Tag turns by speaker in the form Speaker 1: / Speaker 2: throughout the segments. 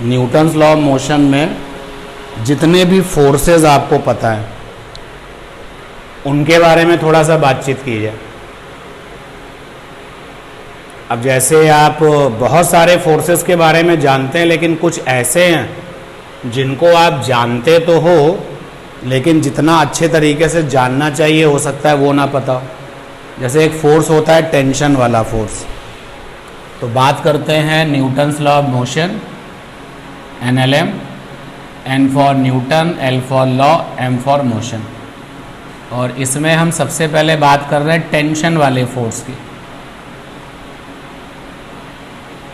Speaker 1: Newton's law of motion में जितने भी फोर्सेस आपको पता है उनके बारे में थोड़ा सा बातचीत की जाए। अब जैसे आप बहुत सारे फोर्सेस के बारे में जानते हैं, लेकिन कुछ ऐसे हैं जिनको आप जानते तो हो लेकिन जितना अच्छे तरीके से जानना चाहिए हो सकता है वो ना पता हो। जैसे एक फोर्स होता है टेंशन वाला फोर्स। तो बात करते हैं Newton's law of motion, NLM, N for Newton, L for law, M for motion. और इसमें हम सबसे पहले बात कर रहे हैं टेंशन वाले फोर्स की।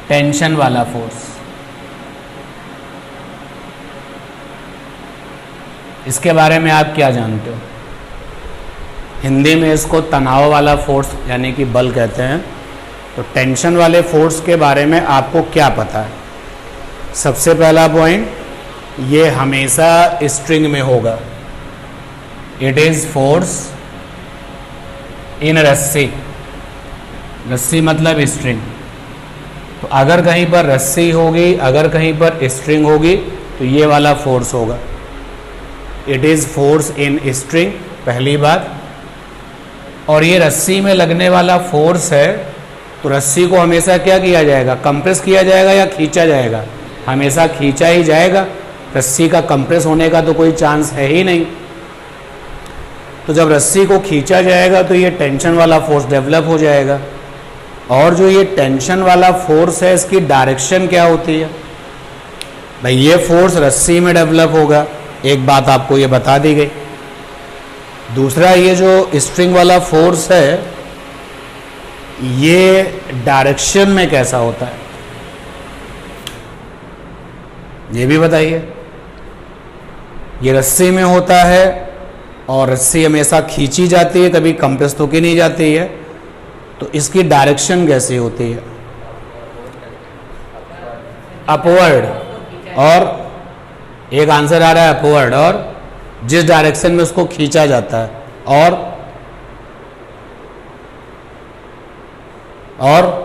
Speaker 1: टेंशन वाला फोर्स, इसके बारे में आप क्या जानते हो? हिंदी में इसको तनाव वाला फोर्स यानी कि बल कहते हैं। तो टेंशन वाले फोर्स के बारे में आपको क्या पता है? सबसे पहला पॉइंट, ये हमेशा स्ट्रिंग में होगा। इट इज फोर्स इन रस्सी। रस्सी मतलब स्ट्रिंग। तो अगर कहीं पर रस्सी होगी, अगर कहीं पर स्ट्रिंग होगी तो ये वाला फोर्स होगा। It is force in string, पहली बात। और ये रस्सी में लगने वाला फोर्स है, तो रस्सी को हमेशा क्या किया जाएगा? कंप्रेस किया जाएगा या खींचा जाएगा? हमेशा खींचा ही जाएगा। रस्सी का कंप्रेस होने का तो कोई चांस है ही नहीं। तो जब रस्सी को खींचा जाएगा तो ये टेंशन वाला फोर्स डेवलप हो जाएगा। और जो ये टेंशन वाला फोर्स है, इसकी डायरेक्शन क्या होती है? भाई ये फोर्स रस्सी में डेवलप होगा, एक बात आपको ये बता दी गई। दूसरा, ये जो स्ट्रिंग वाला फोर्स है, ये डायरेक्शन में कैसा होता है ये भी बताइए। ये रस्सी में होता है और रस्सी हमेशा खींची जाती है, कभी कंप्रेस तो की नहीं जाती है। तो इसकी डायरेक्शन कैसी होती है? अपवर्ड। और एक आंसर आ रहा है अपवर्ड, और जिस डायरेक्शन में उसको खींचा जाता है। और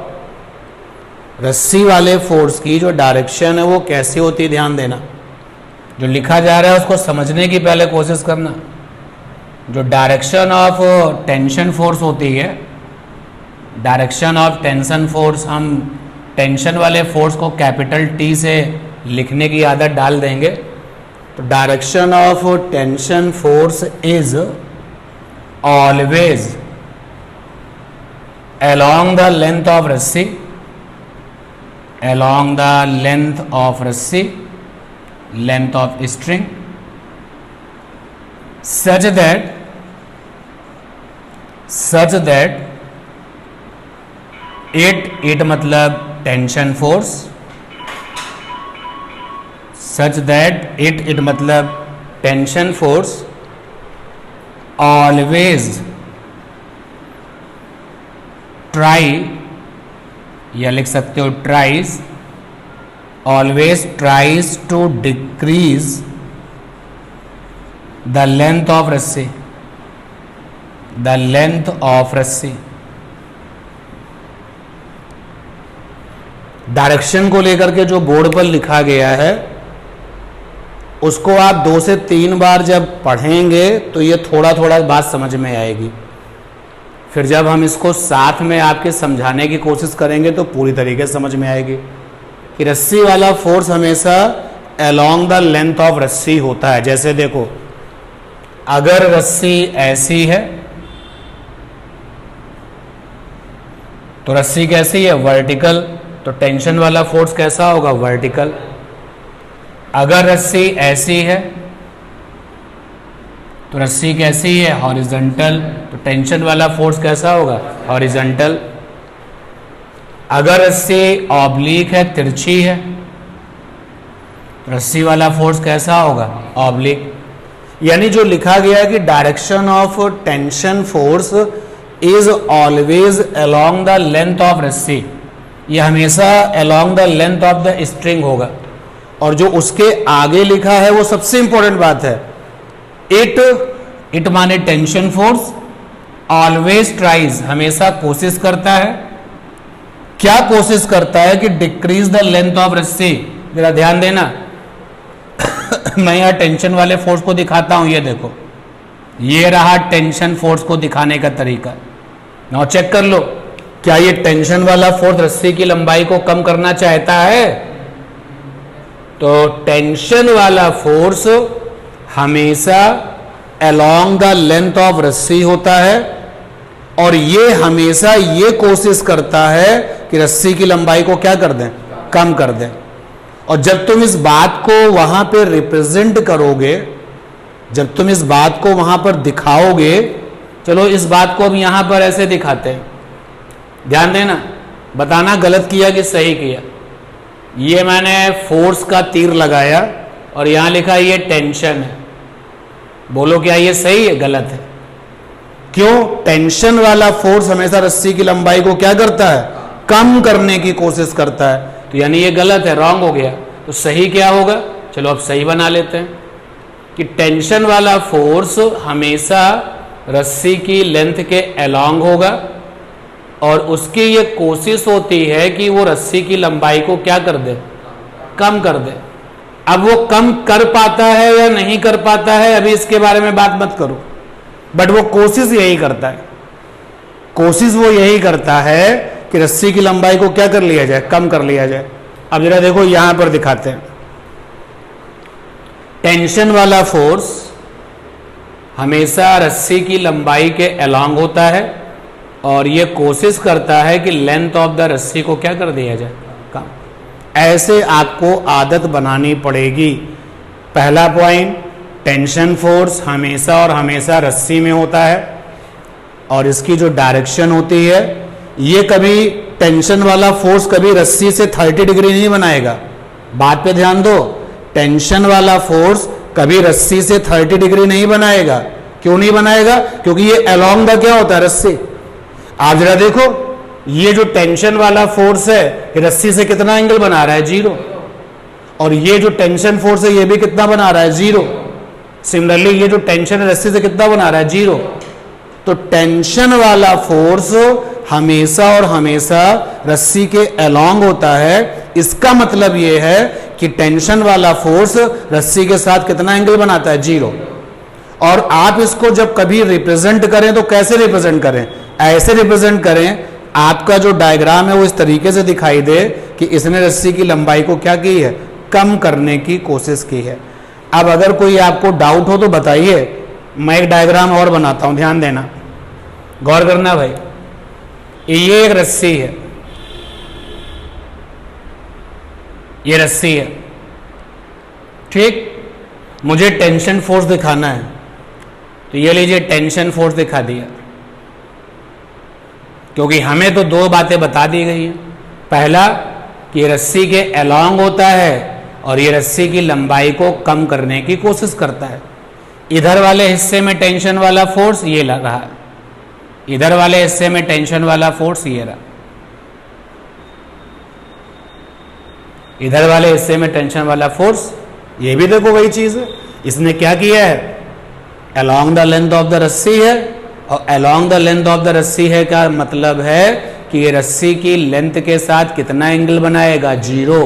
Speaker 1: रस्सी वाले फोर्स की जो डायरेक्शन है वो कैसी होती है, ध्यान देना। जो लिखा जा रहा है उसको समझने की पहले कोशिश करना। जो डायरेक्शन ऑफ टेंशन फोर्स होती है, डायरेक्शन ऑफ टेंशन फोर्स, हम टेंशन वाले फोर्स को कैपिटल T से लिखने की आदत डाल देंगे। तो direction of tension force is always along the length of रस्सी, along the length of रस्सी, length of string, such that it मतलब tension force, such that it मतलब टेंशन फोर्स always try, या लिख सकते हो tries, always tries to decrease the length of रस्सी, the length of रस्सी। डायरेक्शन को लेकर के जो बोर्ड पर लिखा गया है उसको आप 2 से 3 बार जब पढ़ेंगे तो ये थोड़ा थोड़ा बात समझ में आएगी। फिर जब हम इसको साथ में आपके समझाने की कोशिश करेंगे तो पूरी तरीके से समझ में आएगी कि रस्सी वाला फोर्स हमेशा along द लेंथ ऑफ रस्सी होता है। जैसे देखो, अगर रस्सी ऐसी है तो रस्सी कैसी है? वर्टिकल। तो टेंशन वाला फोर्स कैसा होगा? वर्टिकल। अगर रस्सी ऐसी है तो रस्सी कैसी है? हॉरिजॉन्टल। तो टेंशन वाला फोर्स कैसा होगा? हॉरिजॉन्टल। अगर रस्सी ऑब्लिक है, तिरछी है, तो रस्सी वाला फोर्स कैसा होगा? ऑब्लिक। यानी जो लिखा गया है कि direction of tension force is always along the length of रस्सी, ये हमेशा along the length of the string होगा। और जो उसके आगे लिखा है वो सबसे इंपॉर्टेंट बात है। इट माने टेंशन फोर्स, ऑलवेज ट्राइज, हमेशा कोशिश करता है। क्या कोशिश करता है? कि डिक्रीज द लेंथ ऑफ रस्सी, जरा ध्यान देना। मैं यहाँ टेंशन वाले फोर्स को दिखाता हूं, ये देखो, ये रहा टेंशन फोर्स को दिखाने का तरीका। नाउ चेक कर लो, क्या ये टेंशन वाला फोर्स रस्सी की लंबाई को कम करना चाहता है? तो टेंशन वाला फोर्स हमेशा अलोंग द लेंथ ऑफ रस्सी होता है और ये हमेशा ये कोशिश करता है कि रस्सी की लंबाई को क्या कर दें, कम कर दें। और जब तुम इस बात को वहां पे रिप्रेजेंट करोगे, जब तुम इस बात को वहां पर दिखाओगे, चलो इस बात को अब यहां पर ऐसे दिखाते हैं, ध्यान देना, बताना गलत किया कि सही किया। ये मैंने फोर्स का तीर लगाया और यहां लिखा ये टेंशन है, बोलो क्या ये सही है गलत है? क्यों? टेंशन वाला फोर्स हमेशा रस्सी की लंबाई को क्या करता है, कम करने की कोशिश करता है, तो यानी ये गलत है, रॉन्ग हो गया। तो सही क्या होगा? चलो अब सही बना लेते हैं कि टेंशन वाला फोर्स हमेशा रस्सी की लेंथ के अलोंग होगा और उसकी ये कोशिश होती है कि वो रस्सी की लंबाई को क्या कर दे, कम कर दे। अब वो कम कर पाता है या नहीं कर पाता है, अभी इसके बारे में बात मत करो, बट वो कोशिश यही करता है, कोशिश वो यही करता है कि रस्सी की लंबाई को क्या कर लिया जाए, कम कर लिया जाए। अब जरा देखो यहां पर दिखाते हैं, टेंशन वाला फोर्स हमेशा रस्सी की लंबाई के अलोंग होता है और ये कोशिश करता है कि लेंथ ऑफ द रस्सी को क्या कर दिया जाए, कम। ऐसे आपको आदत बनानी पड़ेगी। पहला पॉइंट, टेंशन फोर्स हमेशा और हमेशा रस्सी में होता है और इसकी जो डायरेक्शन होती है, ये कभी टेंशन वाला फोर्स कभी रस्सी से 30 डिग्री नहीं बनाएगा। बात पे ध्यान दो, टेंशन वाला फोर्स कभी रस्सी से 30 डिग्री नहीं बनाएगा। क्यों नहीं बनाएगा? क्योंकि ये अलोंग द क्या होता है, रस्सी। आप जरा देखो, ये जो टेंशन वाला फोर्स है ये रस्सी से कितना एंगल बना रहा है, 0, और ये जो टेंशन फोर्स है ये भी कितना बना रहा है, 0। सिमिलरली ये जो टेंशन है रस्सी से कितना बना रहा है, 0। तो टेंशन वाला फोर्स हमेशा और हमेशा रस्सी के अलोंग होता है। इसका मतलब ये है कि टेंशन वाला फोर्स रस्सी के साथ कितना एंगल बनाता है, 0। और आप इसको जब कभी रिप्रेजेंट करें तो कैसे रिप्रेजेंट करें? ऐसे रिप्रेजेंट करें, आपका जो डायग्राम है वो इस तरीके से दिखाई दे कि इसने रस्सी की लंबाई को क्या की है, कम करने की कोशिश की है। अब अगर कोई आपको डाउट हो तो बताइए, मैं एक डायग्राम और बनाता हूं, ध्यान देना, गौर करना भाई। ये एक रस्सी है, ये रस्सी है, ठीक। मुझे टेंशन फोर्स दिखाना है, तो ये लीजिए टेंशन फोर्स दिखा दिया, क्योंकि हमें तो दो बातें बता दी गई हैं। पहला कि ये रस्सी के अलोंग होता है और ये रस्सी की लंबाई को कम करने की कोशिश करता है। इधर वाले हिस्से में टेंशन वाला फोर्स ये लग रहा है, इधर वाले हिस्से में टेंशन वाला फोर्स ये रहा, इधर वाले हिस्से में टेंशन वाला फोर्स, ये भी देखो वही चीज है। इसने क्या किया है, along the length of the रस्सी है, और along the length of the रस्सी है का मतलब है कि ये रस्सी की लेंथ के साथ कितना एंगल बनाएगा, 0।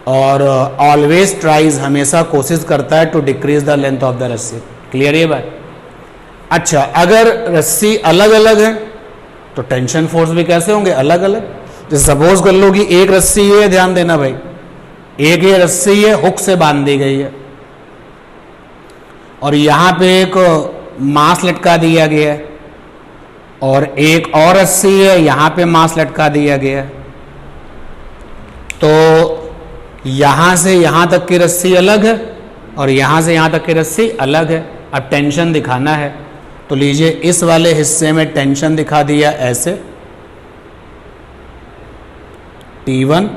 Speaker 1: और ऑलवेज ट्राइज, हमेशा कोशिश करता है to decrease the length of the रस्सी। क्लियर ये बात? अच्छा, अगर रस्सी अलग अलग है तो टेंशन फोर्स भी कैसे होंगे, अलग अलग। जैसे सपोज कर लो कि एक रस्सी है, ध्यान देना भाई, एक ये रस्सी है हुक से बांध दी गई है और यहां पे एक मांस लटका दिया गया है, और एक और रस्सी है यहां पे मांस लटका दिया गया है। तो यहां से यहां तक की रस्सी अलग है और यहां से यहां तक की रस्सी अलग है। अब टेंशन दिखाना है तो लीजिए, इस वाले हिस्से में टेंशन दिखा दिया ऐसे, T1,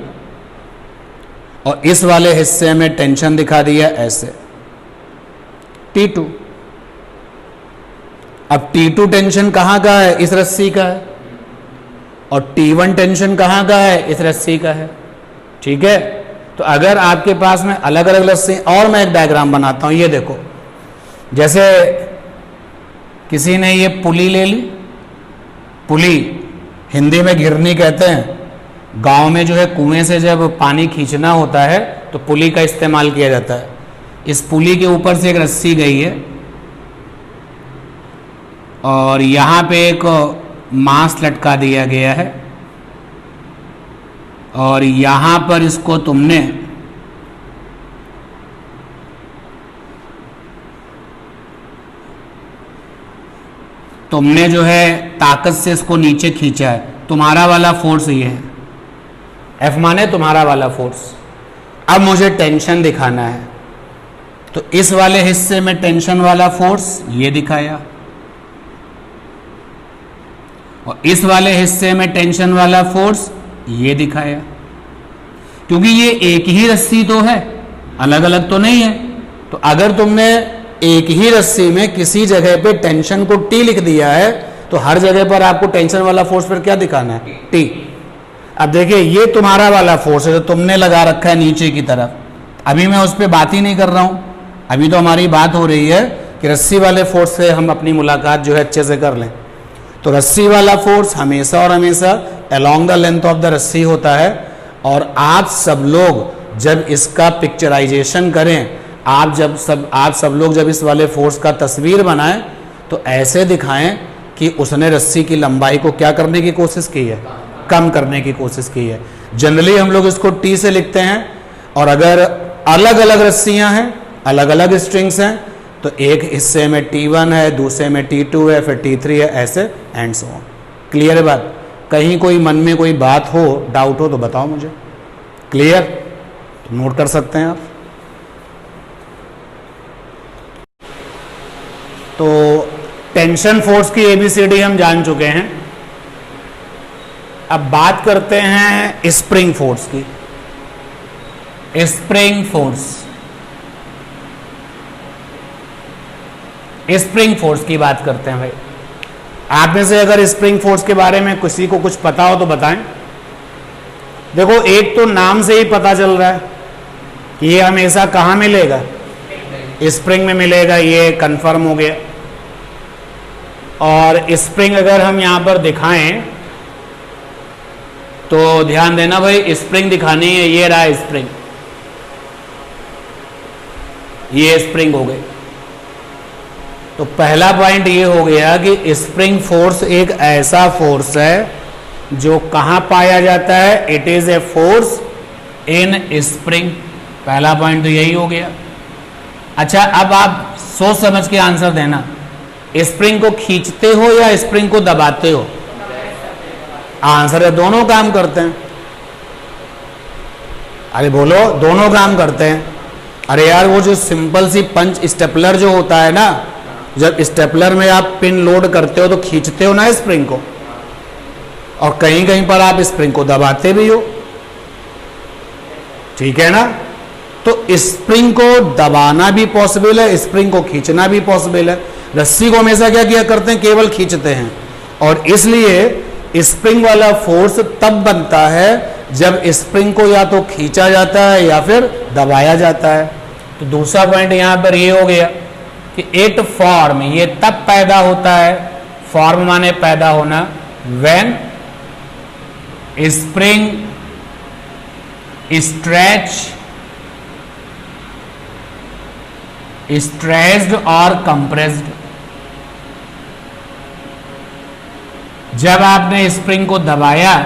Speaker 1: और इस वाले हिस्से में टेंशन दिखा दिया ऐसे, T2। अब T2 टेंशन कहां का है, इस रस्सी का है, और T1 टेंशन कहां का है, इस रस्सी का है, ठीक है। तो अगर आपके पास में अलग अलग रस्सी, और मैं एक डायग्राम बनाता हूं, ये देखो, जैसे किसी ने ये पुली ले ली, पुली हिंदी में घिरनी कहते हैं, गांव में जो है कुएं से जब पानी खींचना होता है तो पुली का इस्तेमाल किया जाता है। इस पुली के ऊपर से एक रस्सी गई है और यहाँ पे एक मांस लटका दिया गया है और यहाँ पर इसको तुमने जो है ताकत से इसको नीचे खींचा है। तुम्हारा वाला फोर्स ये है, F माने तुम्हारा वाला फोर्स। अब मुझे टेंशन दिखाना है, तो इस वाले हिस्से में टेंशन वाला फोर्स ये दिखाया और इस वाले हिस्से में टेंशन वाला फोर्स ये दिखाया, क्योंकि ये एक ही रस्सी तो है, अलग अलग तो नहीं है। तो अगर तुमने एक ही रस्सी में किसी जगह पे टेंशन को T लिख दिया है तो हर जगह पर आपको टेंशन वाला फोर्स पर क्या दिखाना है, T। अब देखिए ये तुम्हारा वाला फोर्स है जो तुमने लगा रखा है नीचे की तरफ। अभी मैं उस पर बात ही नहीं कर रहा हूं, अभी तो हमारी बात हो रही है कि रस्सी वाले फोर्स से हम अपनी मुलाकात जो है अच्छे से कर लें। तो रस्सी वाला फोर्स हमेशा और हमेशा along the length of the रस्सी होता है। और आप सब लोग जब इसका पिक्चराइजेशन करें, आप सब लोग जब इस वाले फोर्स का तस्वीर बनाएं तो ऐसे दिखाएं कि उसने रस्सी की लंबाई को क्या करने की कोशिश की है, कम करने की कोशिश की है। जनरली हम लोग इसको T से लिखते हैं और अगर अलग अलग रस्सियां हैं, अलग अलग स्ट्रिंग्स हैं, तो एक हिस्से में T1 है, दूसरे में T2 है, फिर T3 है, ऐसे एंड सो ऑन। क्लियर है बात? कहीं कोई मन में कोई बात हो, डाउट हो तो बताओ मुझे। क्लियर? तो नोट कर सकते हैं आप। तो टेंशन फोर्स की ABCD हम जान चुके हैं। अब बात करते हैं स्प्रिंग फोर्स की। स्प्रिंग फोर्स, स्प्रिंग फोर्स की बात करते हैं भाई। आप में से अगर स्प्रिंग फोर्स के बारे में किसी को कुछ पता हो तो बताएं। देखो एक तो नाम से ही पता चल रहा है कि ये हमेशा कहां मिलेगा, स्प्रिंग में मिलेगा, ये कंफर्म हो गया। और स्प्रिंग अगर हम यहां पर दिखाएं तो ध्यान देना भाई, स्प्रिंग दिखानी है, ये रहा स्प्रिंग, ये स्प्रिंग हो गई। तो पहला पॉइंट ये हो गया कि स्प्रिंग फोर्स एक ऐसा फोर्स है जो कहां पाया जाता है, it is a force in spring. पहला पॉइंट तो यही हो गया। अच्छा अब आप सोच समझ के आंसर देना, स्प्रिंग को खींचते हो या स्प्रिंग को दबाते हो? आंसर है दोनों काम करते हैं। अरे बोलो, दोनों काम करते हैं। अरे यार वो जो सिंपल सी पंच स्टेपलर जो होता है ना, जब स्टेपलर में आप पिन लोड करते हो तो खींचते हो ना स्प्रिंग को, और कहीं कहीं पर आप स्प्रिंग को दबाते भी हो, ठीक है ना। तो स्प्रिंग को दबाना भी पॉसिबल है, स्प्रिंग को खींचना भी पॉसिबल है। रस्सी को हमेशा क्या किया करते हैं, केवल खींचते हैं। और इसलिए स्प्रिंग वाला फोर्स तब बनता है जब स्प्रिंग को या तो खींचा जाता है या फिर दबाया जाता है। तो दूसरा पॉइंट यहां पर ये हो गया कि इट फॉर्म, ये तब पैदा होता है, फॉर्म माने पैदा होना, व्हेन स्प्रिंग स्ट्रेच्ड और कंप्रेस्ड। जब आपने स्प्रिंग को दबाया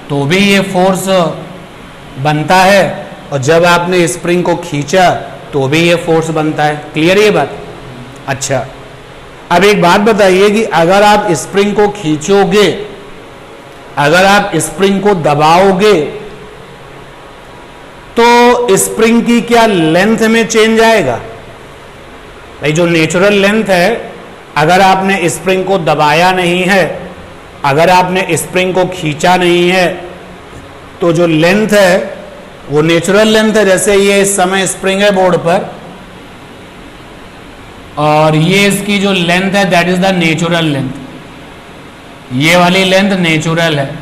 Speaker 1: तो भी ये फोर्स बनता है, और जब आपने स्प्रिंग को खींचा तो भी ये फोर्स बनता है। क्लियर ये बात? अच्छा अब एक बात बताइए कि अगर आप स्प्रिंग को खींचोगे, अगर आप स्प्रिंग को दबाओगे तो स्प्रिंग की क्या लेंथ में चेंज आएगा? भाई जो नेचुरल लेंथ है, अगर आपने स्प्रिंग को दबाया नहीं है, अगर आपने स्प्रिंग को खींचा नहीं है, तो जो लेंथ है वो नेचुरल लेंथ है। जैसे ये इस समय स्प्रिंग है बोर्ड पर, और ये इसकी जो लेंथ है that is the natural length. ये वाली लेंथ नेचुरल है,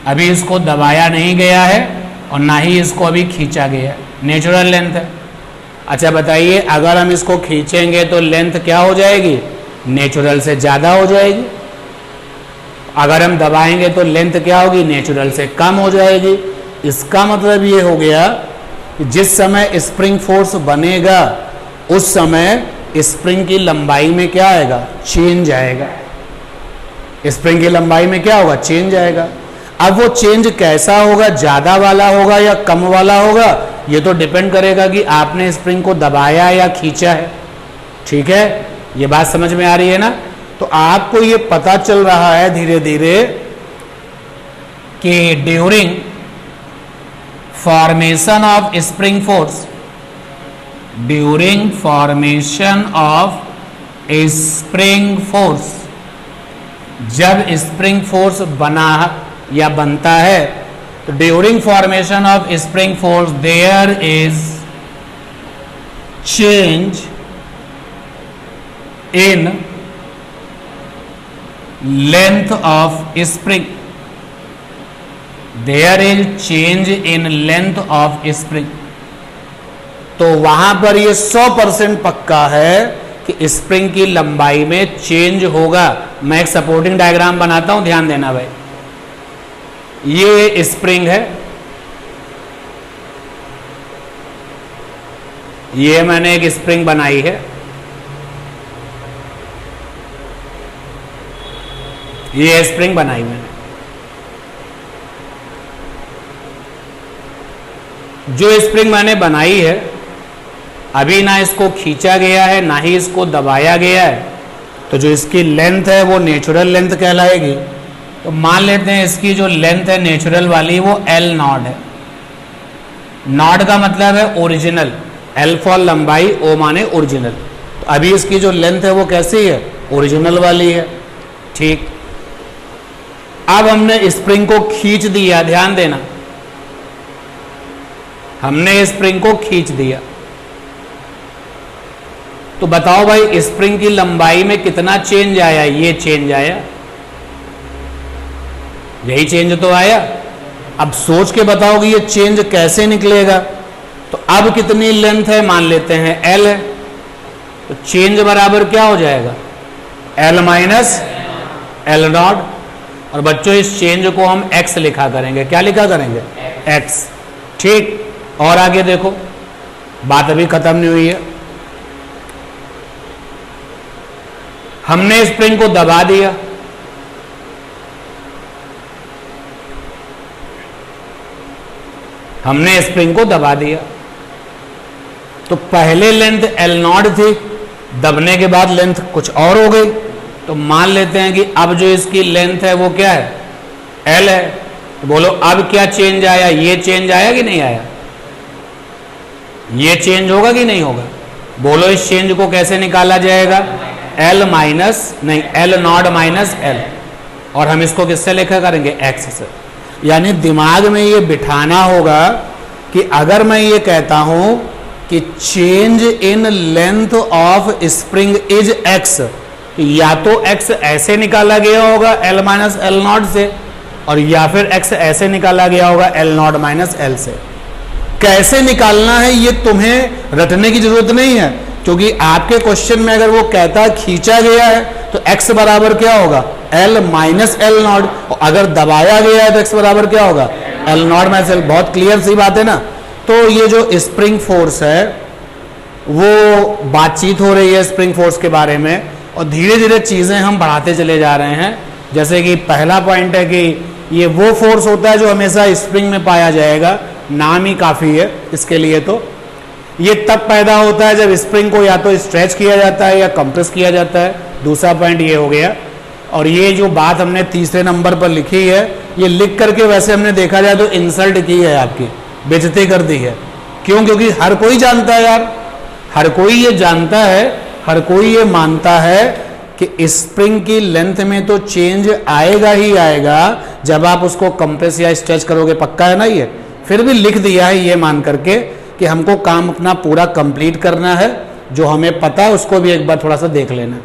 Speaker 1: अभी इसको दबाया नहीं गया है और ना ही इसको अभी खींचा गया है, नेचुरल लेंथ है। अच्छा बताइए, अगर हम इसको खींचेंगे तो लेंथ क्या हो जाएगी? नेचुरल से ज़्यादा हो जाएगी। अगर हम दबाएंगे तो लेंथ क्या होगी, नेचुरल से कम हो जाएगी। इसका मतलब ये हो गया कि जिस समय स्प्रिंग फोर्स बनेगा उस समय स्प्रिंग की लंबाई में क्या आएगा, चेंज आएगा। स्प्रिंग की लंबाई में क्या होगा, चेंज आएगा। अब वो चेंज कैसा होगा, ज्यादा वाला होगा या कम वाला होगा, ये तो डिपेंड करेगा कि आपने स्प्रिंग को दबाया या खींचा है। ठीक है, ये बात समझ में आ रही है ना। तो आपको ये पता चल रहा है धीरे धीरे कि during formation of spring force, during formation of spring force, जब स्प्रिंग फोर्स बना या बनता है तो during formation of spring force there is change in length of spring, there is change in length of spring. तो वहां पर ये 100% पक्का है कि स्प्रिंग की लंबाई में चेंज होगा। मैं एक सपोर्टिंग डायग्राम बनाता हूं, ध्यान देना भाई। ये स्प्रिंग है, ये मैंने एक स्प्रिंग बनाई है, ये स्प्रिंग बनाई मैंने। जो स्प्रिंग मैंने बनाई है अभी ना इसको खींचा गया है ना ही इसको दबाया गया है, तो जो इसकी लेंथ है वो नेचुरल लेंथ कहलाएगी। तो मान लेते हैं इसकी जो लेंथ है नेचुरल वाली वो L नॉट है। नॉट का मतलब है ओरिजिनल, L फॉर लंबाई, O माने ओरिजिनल। तो अभी इसकी जो लेंथ है वो कैसी है, ओरिजिनल वाली है। ठीक, अब हमने स्प्रिंग को खींच दिया, ध्यान देना, हमने स्प्रिंग को खींच दिया। तो बताओ भाई स्प्रिंग की लंबाई में कितना चेंज आया, ये चेंज आया, यही चेंज तो आया। अब सोच के बताओ कि ये चेंज कैसे निकलेगा। तो अब कितनी लेंथ है, मान लेते हैं L है, तो चेंज बराबर क्या हो जाएगा, L माइनस L नॉट। और बच्चों इस चेंज को हम x लिखा करेंगे, क्या लिखा करेंगे, x। ठीक, और आगे देखो, बात अभी खत्म नहीं हुई है। हमने स्प्रिंग को दबा दिया, हमने स्प्रिंग को दबा दिया, तो पहले लेंथ L नॉट थी, दबने के बाद लेंथ कुछ और हो गई। तो मान लेते हैं कि अब जो इसकी लेंथ है वो क्या है, L है। तो बोलो अब क्या चेंज आया, ये चेंज आया कि नहीं आया, ये चेंज होगा कि नहीं होगा। बोलो इस चेंज को कैसे निकाला जाएगा, L माइनस नहीं, L नॉट माइनस L, और हम इसको किससे लिखा करेंगे, x से। यानी दिमाग में ये बिठाना होगा कि अगर मैं ये कहता हूं कि change in length of spring is x, या तो x ऐसे निकाला गया होगा L माइनस L नॉट से, और या फिर x ऐसे निकाला गया होगा L नॉट माइनस L से। कैसे निकालना है ये तुम्हें रटने की जरूरत नहीं है, क्योंकि आपके क्वेश्चन में अगर वो कहता खींचा गया है तो x बराबर क्या होगा, L माइनस L नॉट, और अगर दबाया गया है तो x बराबर क्या होगा, L नॉट माइनस L। बहुत क्लियर सी बात है ना। तो ये जो स्प्रिंग फोर्स है वो बातचीत हो रही है स्प्रिंग फोर्स के बारे में, और धीरे धीरे चीजें हम बढ़ाते चले जा रहे हैं। जैसे कि पहला पॉइंट है कि ये वो फोर्स होता है जो हमेशा स्प्रिंग में पाया जाएगा, नाम ही काफी है इसके लिए। तो ये तब पैदा होता है जब स्प्रिंग को या तो स्ट्रेच किया जाता है या कंप्रेस किया जाता है। दूसरा पॉइंट ये हो गया। और ये जो बात हमने तीसरे नंबर पर लिखी है, ये लिख करके वैसे हमने देखा जाए तो इंसल्ट की है, आपकी बेइज्जती कर दी है। क्यों, क्योंकि हर कोई जानता है यार, हर कोई ये जानता है, हर कोई ये मानता है कि स्प्रिंग की लेंथ में तो चेंज आएगा ही आएगा जब आप उसको कंप्रेस या स्ट्रेच करोगे। पक्का है ना ये। फिर भी लिख दिया है ये मान करके कि हमको काम अपना पूरा कंप्लीट करना है, जो हमें पता है उसको भी एक बार थोड़ा सा देख लेना।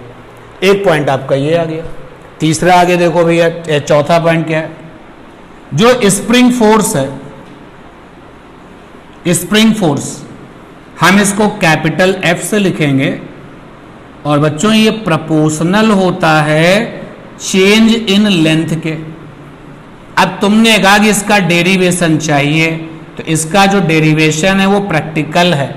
Speaker 1: एक पॉइंट आपका ये आ गया। तीसरा आगे देखो भैया, चौथा पॉइंट क्या है, जो स्प्रिंग फोर्स है, स्प्रिंग फोर्स हम इसको कैपिटल F से लिखेंगे, और बच्चों ये प्रोपोर्शनल होता है चेंज इन लेंथ के। अब तुमने कहा कि इसका डेरिवेशन चाहिए, तो इसका जो डेरिवेशन है वो प्रैक्टिकल है।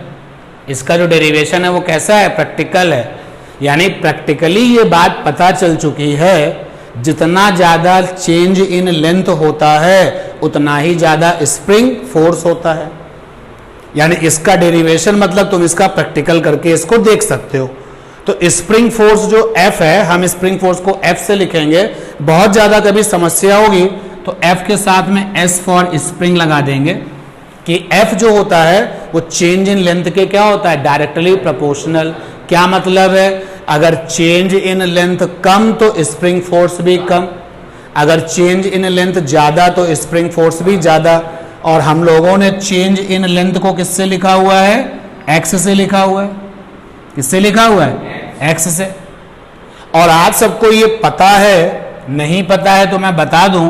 Speaker 1: इसका जो डेरिवेशन है वो कैसा है? प्रैक्टिकल है। यानी प्रैक्टिकली ये बात पता चल चुकी है, जितना ज़्यादा चेंज इन लेंथ होता है उतना ही ज़्यादा स्प्रिंग फोर्स होता है। यानी इसका डेरिवेशन मतलब तुम इसका प्रैक्टिकल करके इसको देख सकते हो। तो स्प्रिंग फोर्स जो F है, हम स्प्रिंग फोर्स को F से लिखेंगे। बहुत ज़्यादा कभी समस्या होगी तो F के साथ में S फॉर स्प्रिंग लगा देंगे कि F जो होता है वो चेंज इन लेंथ के क्या होता है? Directly proportional. क्या मतलब है? अगर चेंज इन लेंथ कम तो स्प्रिंग फोर्स भी कम, अगर चेंज इन लेंथ ज़्यादा तो स्प्रिंग फोर्स भी ज़्यादा। और हम लोगों ने चेंज इन लेंथ को किससे लिखा हुआ है? X से लिखा हुआ है। किससे लिखा हुआ है? X से। और आज सबको ये पता है, नहीं पता है तो मैं बता दूं,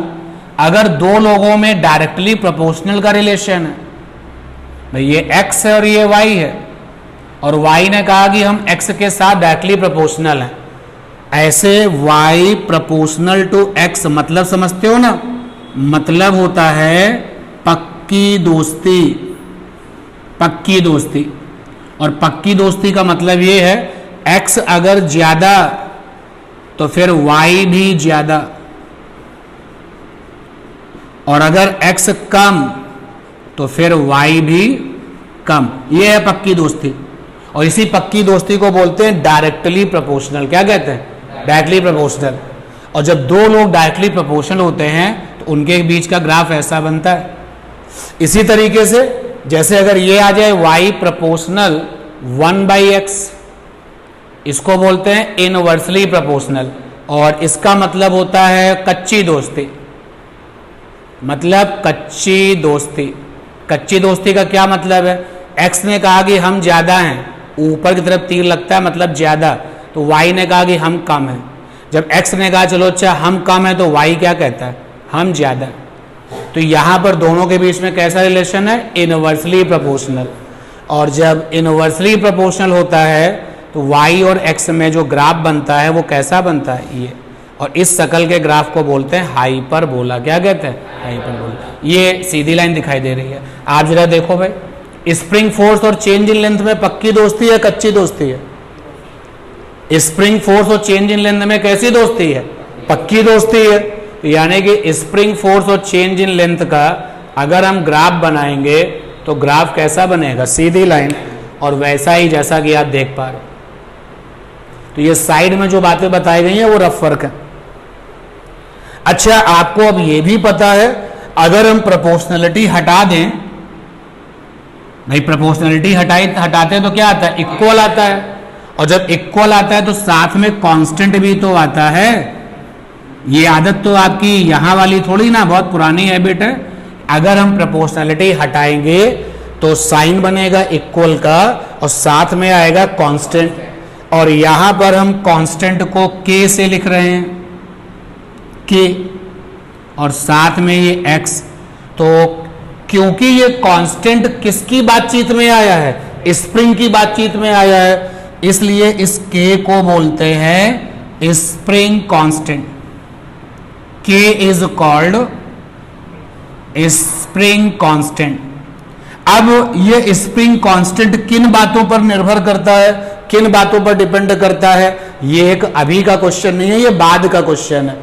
Speaker 1: अगर दो लोगों में डायरेक्टली प्रोपोर्शनल का रिलेशन है, भाई ये X है और ये Y है, और Y ने कहा कि हम X के साथ डायरेक्टली प्रोपोर्शनल हैं, ऐसे Y प्रोपोर्शनल टू X मतलब समझते हो ना? मतलब होता है पक्की दोस्ती। पक्की दोस्ती। और पक्की दोस्ती का मतलब ये है, X अगर ज्यादा तो फिर Y भी ज्यादा, और अगर X कम तो फिर Y भी कम। ये है पक्की दोस्ती। और इसी पक्की दोस्ती को बोलते हैं डायरेक्टली प्रोपोर्शनल। क्या कहते हैं? Directly proportional. और जब दो लोग डायरेक्टली प्रोपोर्शनल होते हैं तो उनके बीच का ग्राफ ऐसा बनता है। इसी तरीके से जैसे अगर ये आ जाए y प्रोपोर्शनल 1/x, इसको बोलते हैं इनवर्सली प्रोपोर्शनल। और इसका मतलब होता है कच्ची दोस्ती। मतलब कच्ची दोस्ती। कच्ची दोस्ती का क्या मतलब है? x ने कहा कि हम ज्यादा हैं, ऊपर की तरफ तीर लगता है मतलब ज्यादा, तो y ने कहा कि हम कम हैं। जब x ने कहा चलो अच्छा हम कम है, तो y क्या कहता है? हम ज्यादा। तो यहां पर दोनों के बीच में कैसा रिलेशन है? Inversely proportional. और जब इनवर्सली प्रोपोर्शनल होता है तो y और x में जो ग्राफ बनता है वो कैसा बनता है? ये। और इस शकल के ग्राफ को बोलते हैं हाइपरबोला। क्या कहते हैं? हाइपरबोला। ये सीधी लाइन दिखाई दे रही है। आप जरा देखो भाई, स्प्रिंग फोर्स और चेंज इन लेंथ में पक्की दोस्ती है, कच्ची दोस्ती है? स्प्रिंग फोर्स और चेंज इन लेंथ में कैसी दोस्ती है? पक्की दोस्ती है। यानी कि स्प्रिंग फोर्स और चेंज इन लेंथ का अगर हम ग्राफ बनाएंगे तो ग्राफ कैसा बनेगा? सीधी लाइन। और वैसा ही जैसा कि आप देख पा रहे हो। तो ये साइड में जो बातें बताई गई हैं वो रफ वर्क है। अच्छा, आपको अब ये भी पता है, अगर हम प्रोपोर्शनलिटी हटा दें, भाई प्रोपोर्शनलिटी हटाते हैं तो क्या आता है? इक्वल आता है। और जब इक्वल आता है तो साथ में कांस्टेंट भी तो आता है। ये आदत तो आपकी यहां वाली थोड़ी ना, बहुत पुरानी हैबिट है। अगर हम प्रोपोर्शनलिटी हटाएंगे तो साइन बनेगा इक्वल का और साथ में आएगा कांस्टेंट। और यहां पर हम कांस्टेंट को k से लिख रहे हैं, k, और साथ में ये x। तो क्योंकि ये कांस्टेंट किसकी बातचीत में आया है? स्प्रिंग की बातचीत में आया है, इसलिए इस k को बोलते हैं spring constant. k is called spring constant. अब ये स्प्रिंग कांस्टेंट किन बातों पर निर्भर करता है, किन बातों पर डिपेंड करता है? ये एक अभी का क्वेश्चन नहीं है, ये बाद का क्वेश्चन है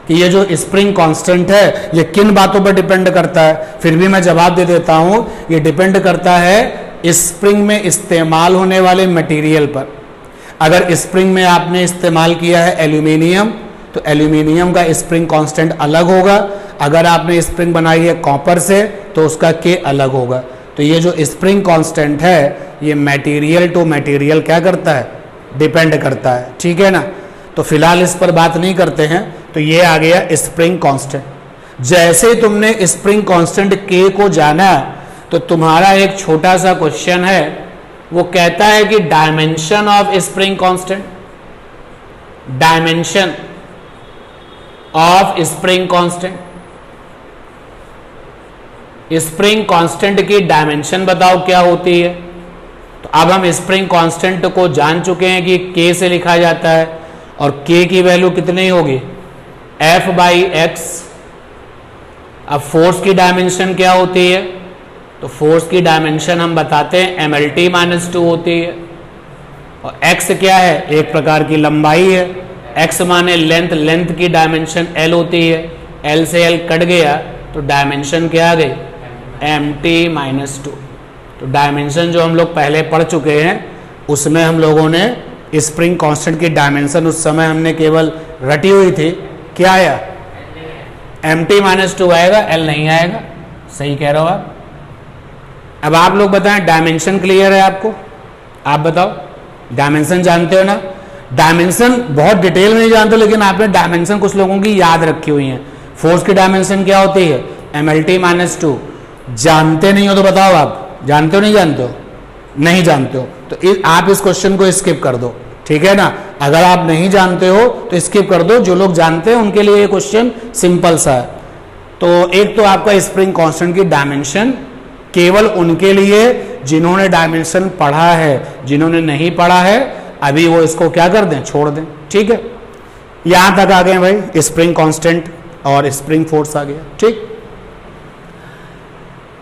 Speaker 1: कि ये जो स्प्रिंग कांस्टेंट है ये किन बातों पर डिपेंड करता है। फिर भी मैं जवाब दे देता हूं, ये डिपेंड करता है स्प्रिंग में इस्तेमाल होने वाले मटेरियल पर। अगर स्प्रिंग में आपने इस्तेमाल किया है एल्यूमिनियम, तो एल्यूमिनियम का स्प्रिंग कांस्टेंट अलग होगा। अगर आपने स्प्रिंग बनाई है कॉपर से तो उसका के अलग होगा। तो ये जो स्प्रिंग कांस्टेंट है ये मटेरियल टू मटेरियल क्या करता है? डिपेंड करता है। ठीक है ना? तो फिलहाल इस पर बात नहीं करते हैं। तो ये आ गया स्प्रिंग कांस्टेंट। जैसे तुमने स्प्रिंग कांस्टेंट के को जाना तो तुम्हारा एक छोटा सा क्वेश्चन है, वो कहता है कि dimension of spring constant, dimension of spring constant, spring constant की डायमेंशन बताओ क्या होती है। तो अब हम स्प्रिंग कांस्टेंट को जान चुके हैं कि k से लिखा जाता है और k की वैल्यू कितनी होगी? F by x. अब फोर्स की डायमेंशन क्या होती है? तो फोर्स की डायमेंशन हम बताते हैं MLT माइनस 2 होती है। और x क्या है? एक प्रकार की लंबाई है। x माने लेंथ, लेंथ की डायमेंशन L होती है। L से L कट गया तो डायमेंशन क्या आ गई? MT minus 2। तो डायमेंशन जो हम लोग पहले पढ़ चुके हैं उसमें हम लोगों ने स्प्रिंग कांस्टेंट की डायमेंशन उस समय हमने केवल रटी हुई थी। क्या आया? MT माइनस 2 आएगा, L नहीं आएगा। सही कह रहे हो आप। अब आप लोग बताएं, डायमेंशन क्लियर है आपको? आप बताओ, डायमेंशन जानते हो ना? डायमेंशन बहुत डिटेल में नहीं जानते, लेकिन आपने डायमेंशन कुछ लोगों की याद रखी हुई है। फोर्स की डायमेंशन क्या होती है? MLT minus 2। जानते नहीं हो तो बताओ, आप जानते हो नहीं जानते हो? नहीं जानते हो तो आप इस क्वेश्चन को स्किप कर दो, ठीक है ना? अगर आप नहीं जानते हो तो स्किप कर दो। जो लोग जानते हैं उनके लिए ये क्वेश्चन सिंपल सा है। तो एक तो आपका स्प्रिंग कांस्टेंट की डायमेंशन केवल उनके लिए जिन्होंने डायमेंशन पढ़ा है, जिन्होंने नहीं पढ़ा है अभी वो इसको क्या कर दें, छोड़ दें, ठीक है? यहां तक आ गए भाई, स्प्रिंग कांस्टेंट और स्प्रिंग फोर्स आ गया, ठीक।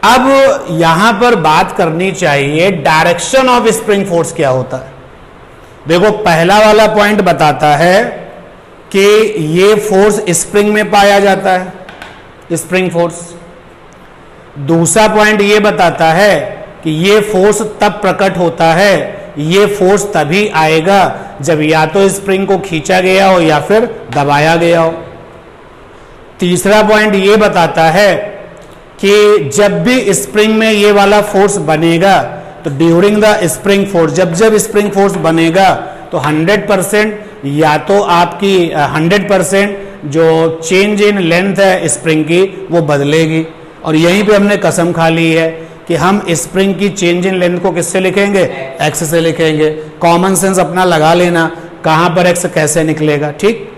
Speaker 1: अब यहां पर बात करनी चाहिए डायरेक्शन ऑफ स्प्रिंग फोर्स क्या होता है। देखो, पहला वाला पॉइंट बताता है कि ये फोर्स स्प्रिंग में पाया जाता है, स्प्रिंग फोर्स। दूसरा पॉइंट ये बताता है कि ये फोर्स तब प्रकट होता है, ये फोर्स तभी आएगा जब या तो स्प्रिंग को खींचा गया हो या फिर दबाया गया हो। तीसरा पॉइंट ये बताता है कि जब भी स्प्रिंग में ये वाला फोर्स बनेगा तो ड्यूरिंग द स्प्रिंग फोर्स, जब स्प्रिंग फोर्स बनेगा तो 100% या तो आपकी 100% जो चेंज इन लेंथ है स्प्रिंग की वो बदलेगी। और यहीं पे हमने कसम खा ली है कि हम स्प्रिंग की चेंज इन लेंथ को किससे लिखेंगे? एक्स से लिखेंगे। कॉमन सेंस अपना लगा लेना, कहां पर एक्स कैसे निकलेगा, ठीक।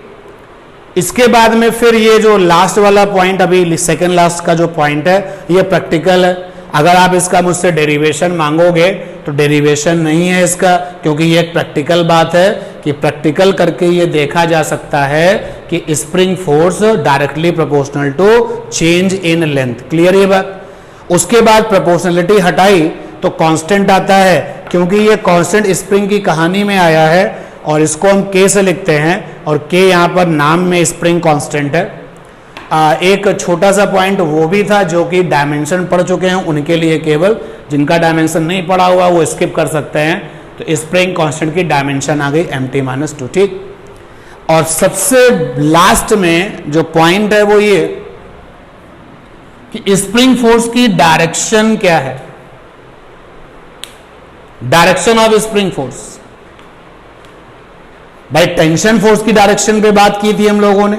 Speaker 1: इसके बाद में फिर ये जो लास्ट वाला पॉइंट, अभी सेकंड लास्ट का जो पॉइंट है, ये प्रैक्टिकल है। अगर आप इसका मुझसे डेरिवेशन मांगोगे तो डेरिवेशन नहीं है इसका, क्योंकि ये एक प्रैक्टिकल बात है कि प्रैक्टिकल करके ये देखा जा सकता है कि spring force directly proportional to change in length. Clear ये बात? उसके बाद प्रोपोर्शनलिटी हटाई तो कांस्टेंट आता है, क्योंकि ये कांस्टेंट स्प्रिंग की कहानी में आया है और इसको हम K से लिखते हैं और K यहाँ पर नाम में स्प्रिंग कांस्टेंट है। एक छोटा सा पॉइंट वो भी था जो कि डायमेंशन पढ़ चुके हैं उनके लिए, केवल जिनका डायमेंशन नहीं पढ़ा हुआ वो स्किप कर सकते हैं। तो स्प्रिंग कांस्टेंट की डायमेंशन आ गई MT-2, ठीक। और सबसे लास्ट में जो पॉइंट है वो ये कि स्प्रिंग फोर्स की डायरेक्शन क्या है, डायरेक्शन ऑफ स्प्रिंग फोर्स। भाई टेंशन फोर्स की डायरेक्शन पे बात की थी हम लोगों ने,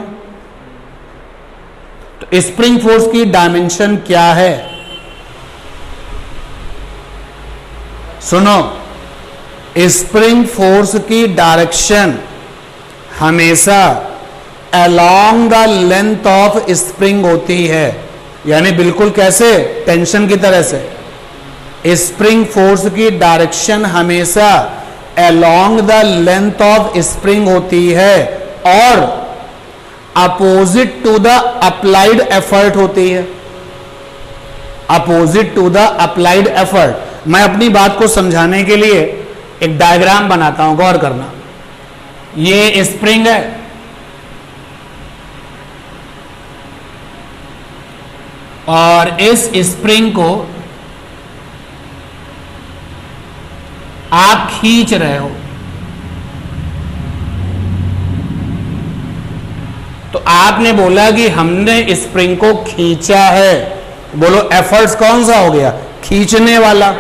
Speaker 1: तो स्प्रिंग फोर्स की डायमेंशन क्या है? सुनो, स्प्रिंग फोर्स की डायरेक्शन हमेशा along the length of spring होती है, यानी बिल्कुल कैसे? टेंशन की तरह से। स्प्रिंग फोर्स की डायरेक्शन हमेशा along the length of spring होती है और opposite to the applied effort होती है, opposite to the applied effort. मैं अपनी बात को समझाने के लिए एक डायग्राम बनाता हूं, गौर करना। ये स्प्रिंग है और इस स्प्रिंग को आप खींच रहे हो, तो आपने बोला कि हमने स्प्रिंग को खींचा है, बोलो एफर्ट्स कौन सा हो गया? खींचने वाला।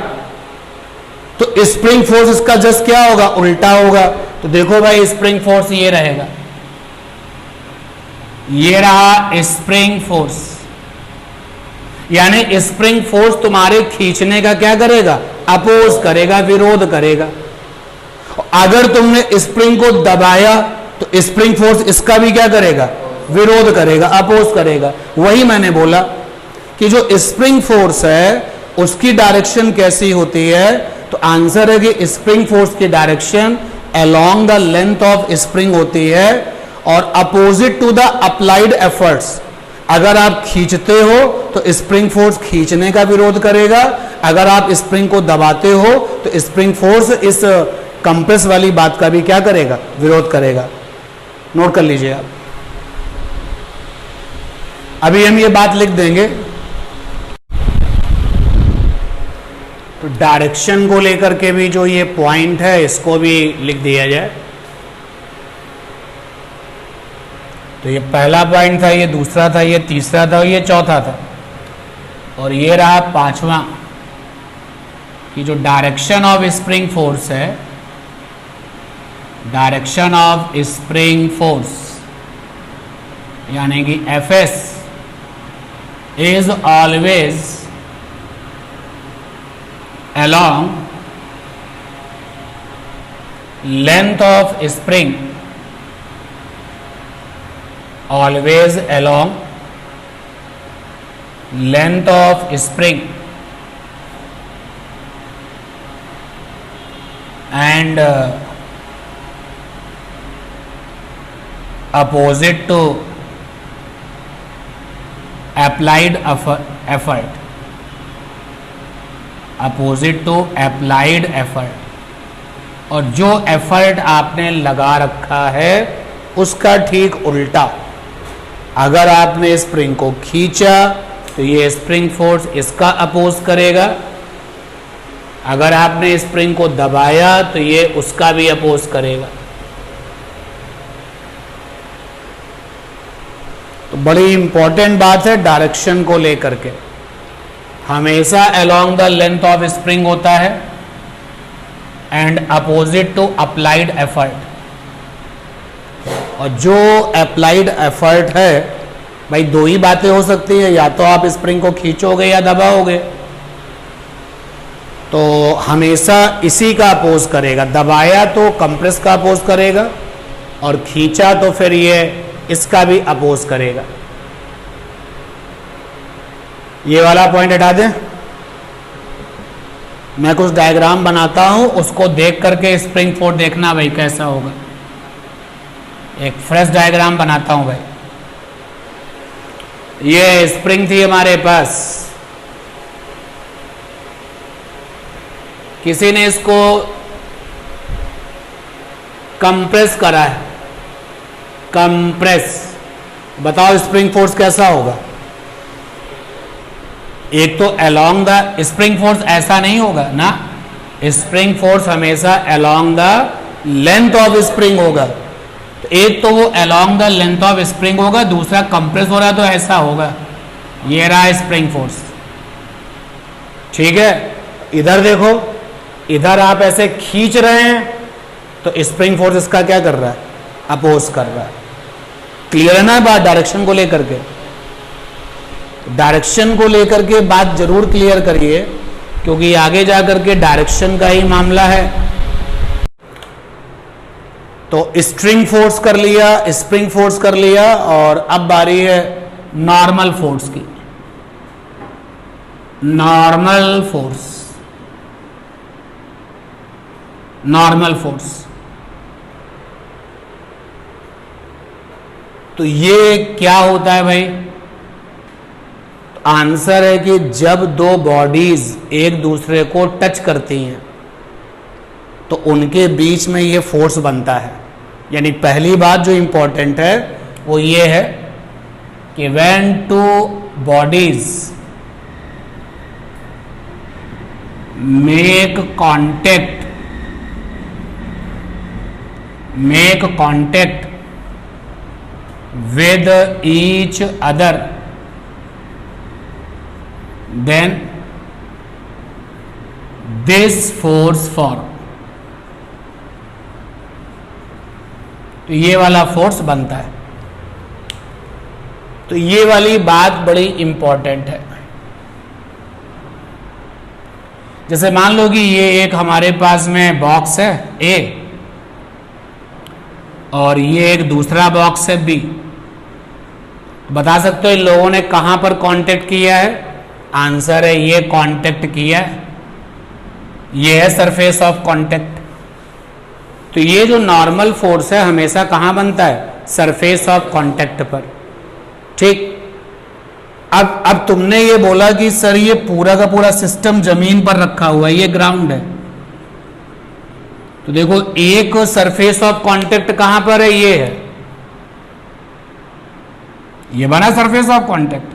Speaker 1: तो स्प्रिंग फोर्स इसका जस्ट क्या होगा? उल्टा होगा। तो देखो भाई, स्प्रिंग फोर्स ये रहेगा, ये रहा स्प्रिंग फोर्स, यानी स्प्रिंग फोर्स तुम्हारे खींचने का क्या करेगा? अपोज करेगा, विरोध करेगा। अगर तुमने स्प्रिंग को दबाया तो स्प्रिंग फोर्स इसका भी क्या करेगा? विरोध करेगा, अपोज करेगा। वही मैंने बोला कि जो स्प्रिंग फोर्स है उसकी डायरेक्शन कैसी होती है, तो आंसर है कि स्प्रिंग फोर्स की direction along the length of spring होती है और opposite to the applied efforts, अगर आप खींचते हो तो स्प्रिंग फोर्स खींचने का विरोध करेगा, अगर आप स्प्रिंग को दबाते हो तो स्प्रिंग फोर्स इस कंप्रेस वाली बात का भी क्या करेगा, विरोध करेगा। नोट कर लीजिए आप। अभी हम ये बात लिख देंगे, तो डायरेक्शन को लेकर के भी जो ये पॉइंट है इसको भी लिख दिया जाए। तो ये पहला पॉइंट था, ये दूसरा था, ये तीसरा था, ये चौथा था, और ये रहा पांचवा कि जो डायरेक्शन ऑफ स्प्रिंग फोर्स है, डायरेक्शन ऑफ स्प्रिंग फोर्स यानी कि FS is always along length of spring, always along length of spring, and opposite to applied effort, opposite to applied effort, और जो एफर्ट आपने लगा रखा है उसका ठीक उल्टा। अगर आपने स्प्रिंग को खींचा तो ये स्प्रिंग फोर्स इसका अपोज करेगा, अगर आपने स्प्रिंग को दबाया तो ये उसका भी अपोज करेगा। तो बड़ी इंपॉर्टेंट बात है डायरेक्शन को लेकर के, हमेशा along the length of spring होता है and opposite to applied effort. और जो अप्लाइड एफर्ट है भाई, दो ही बातें हो सकती है, या तो आप स्प्रिंग को खींचोगे या दबाओगे, तो हमेशा इसी का अपोज करेगा। दबाया तो कंप्रेस का अपोज करेगा, और खींचा तो फिर ये इसका भी अपोज करेगा। ये वाला पॉइंट हटा दें, मैं कुछ डायग्राम बनाता हूं, उसको देख करके स्प्रिंग फोर्स देखना भाई कैसा होगा। एक फ्रेश डायग्राम बनाता हूं भाई। ये स्प्रिंग थी हमारे पास, किसी ने इसको कंप्रेस करा है, कंप्रेस, बताओ स्प्रिंग फोर्स कैसा होगा। एक तो अलोंग द स्प्रिंग फोर्स ऐसा नहीं होगा ना, स्प्रिंग फोर्स हमेशा along the length of spring होगा। तो एक तो वो along the length of spring होगा, दूसरा कंप्रेस हो रहा है तो ऐसा होगा। ये रहा स्प्रिंग फोर्स, ठीक है। इधर देखो, इधर आप ऐसे खींच रहे हैं तो स्प्रिंग फोर्स इसका क्या कर रहा है, अपोज कर रहा है। क्लियर है ना बात डायरेक्शन को लेकर के। डायरेक्शन को लेकर के बात जरूर क्लियर करिए, क्योंकि आगे जाकर के डायरेक्शन का ही मामला है। तो स्ट्रिंग फोर्स कर लिया, स्प्रिंग फोर्स कर लिया, और अब बारी है नॉर्मल फोर्स की। नॉर्मल फोर्स, नॉर्मल फोर्स, तो ये क्या होता है भाई। आंसर है कि जब दो बॉडीज एक दूसरे को टच करती हैं तो उनके बीच में ये फोर्स बनता है। यानी पहली बात जो इंपॉर्टेंट है वो ये है कि when two bodies make contact with each other, then this force form, तो ये वाला फोर्स बनता है। तो ये वाली बात बड़ी इंपॉर्टेंट है। जैसे मान लो कि ये एक हमारे पास में बॉक्स है ए, और ये एक दूसरा बॉक्स है बी। बता सकते हो इन लोगों ने कहां पर कांटेक्ट किया है। आंसर है ये कांटेक्ट किया है, ये है सरफेस ऑफ कांटेक्ट। तो ये जो नॉर्मल फोर्स है हमेशा कहां बनता है, सरफेस ऑफ कांटेक्ट पर। ठीक, अब तुमने ये बोला कि सर ये पूरा का पूरा सिस्टम जमीन पर रखा हुआ है, ये ग्राउंड है। तो देखो एक सरफेस ऑफ कांटेक्ट कहां पर है, ये है, ये बना सरफेस ऑफ कांटेक्ट।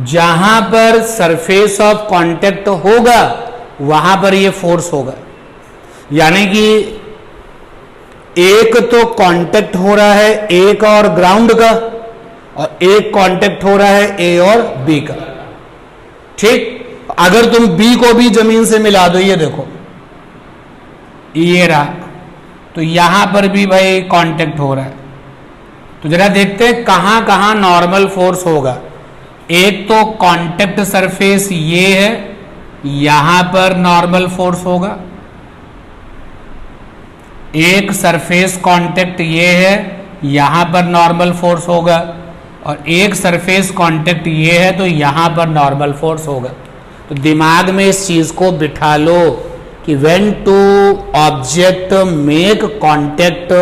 Speaker 1: जहां पर सरफेस ऑफ कांटेक्ट होगा वहां पर ये फोर्स होगा, यानी कि एक तो कांटेक्ट हो रहा है एक और ग्राउंड का, और एक कांटेक्ट हो रहा है ए और बी का। ठीक, अगर तुम बी को भी जमीन से मिला दो, ये देखो ये रहा, तो यहां पर भी भाई कांटेक्ट हो रहा है। तो जरा देखते हैं कहां कहां नॉर्मल फोर्स होगा। एक तो कांटेक्ट सरफेस ये है, यहां पर नॉर्मल फोर्स होगा। एक सरफेस कांटेक्ट ये है, यहां पर नॉर्मल फोर्स होगा, और एक सरफेस कांटेक्ट ये है, तो यहां पर नॉर्मल फोर्स होगा। तो दिमाग में इस चीज को बिठा लो कि when two object make contact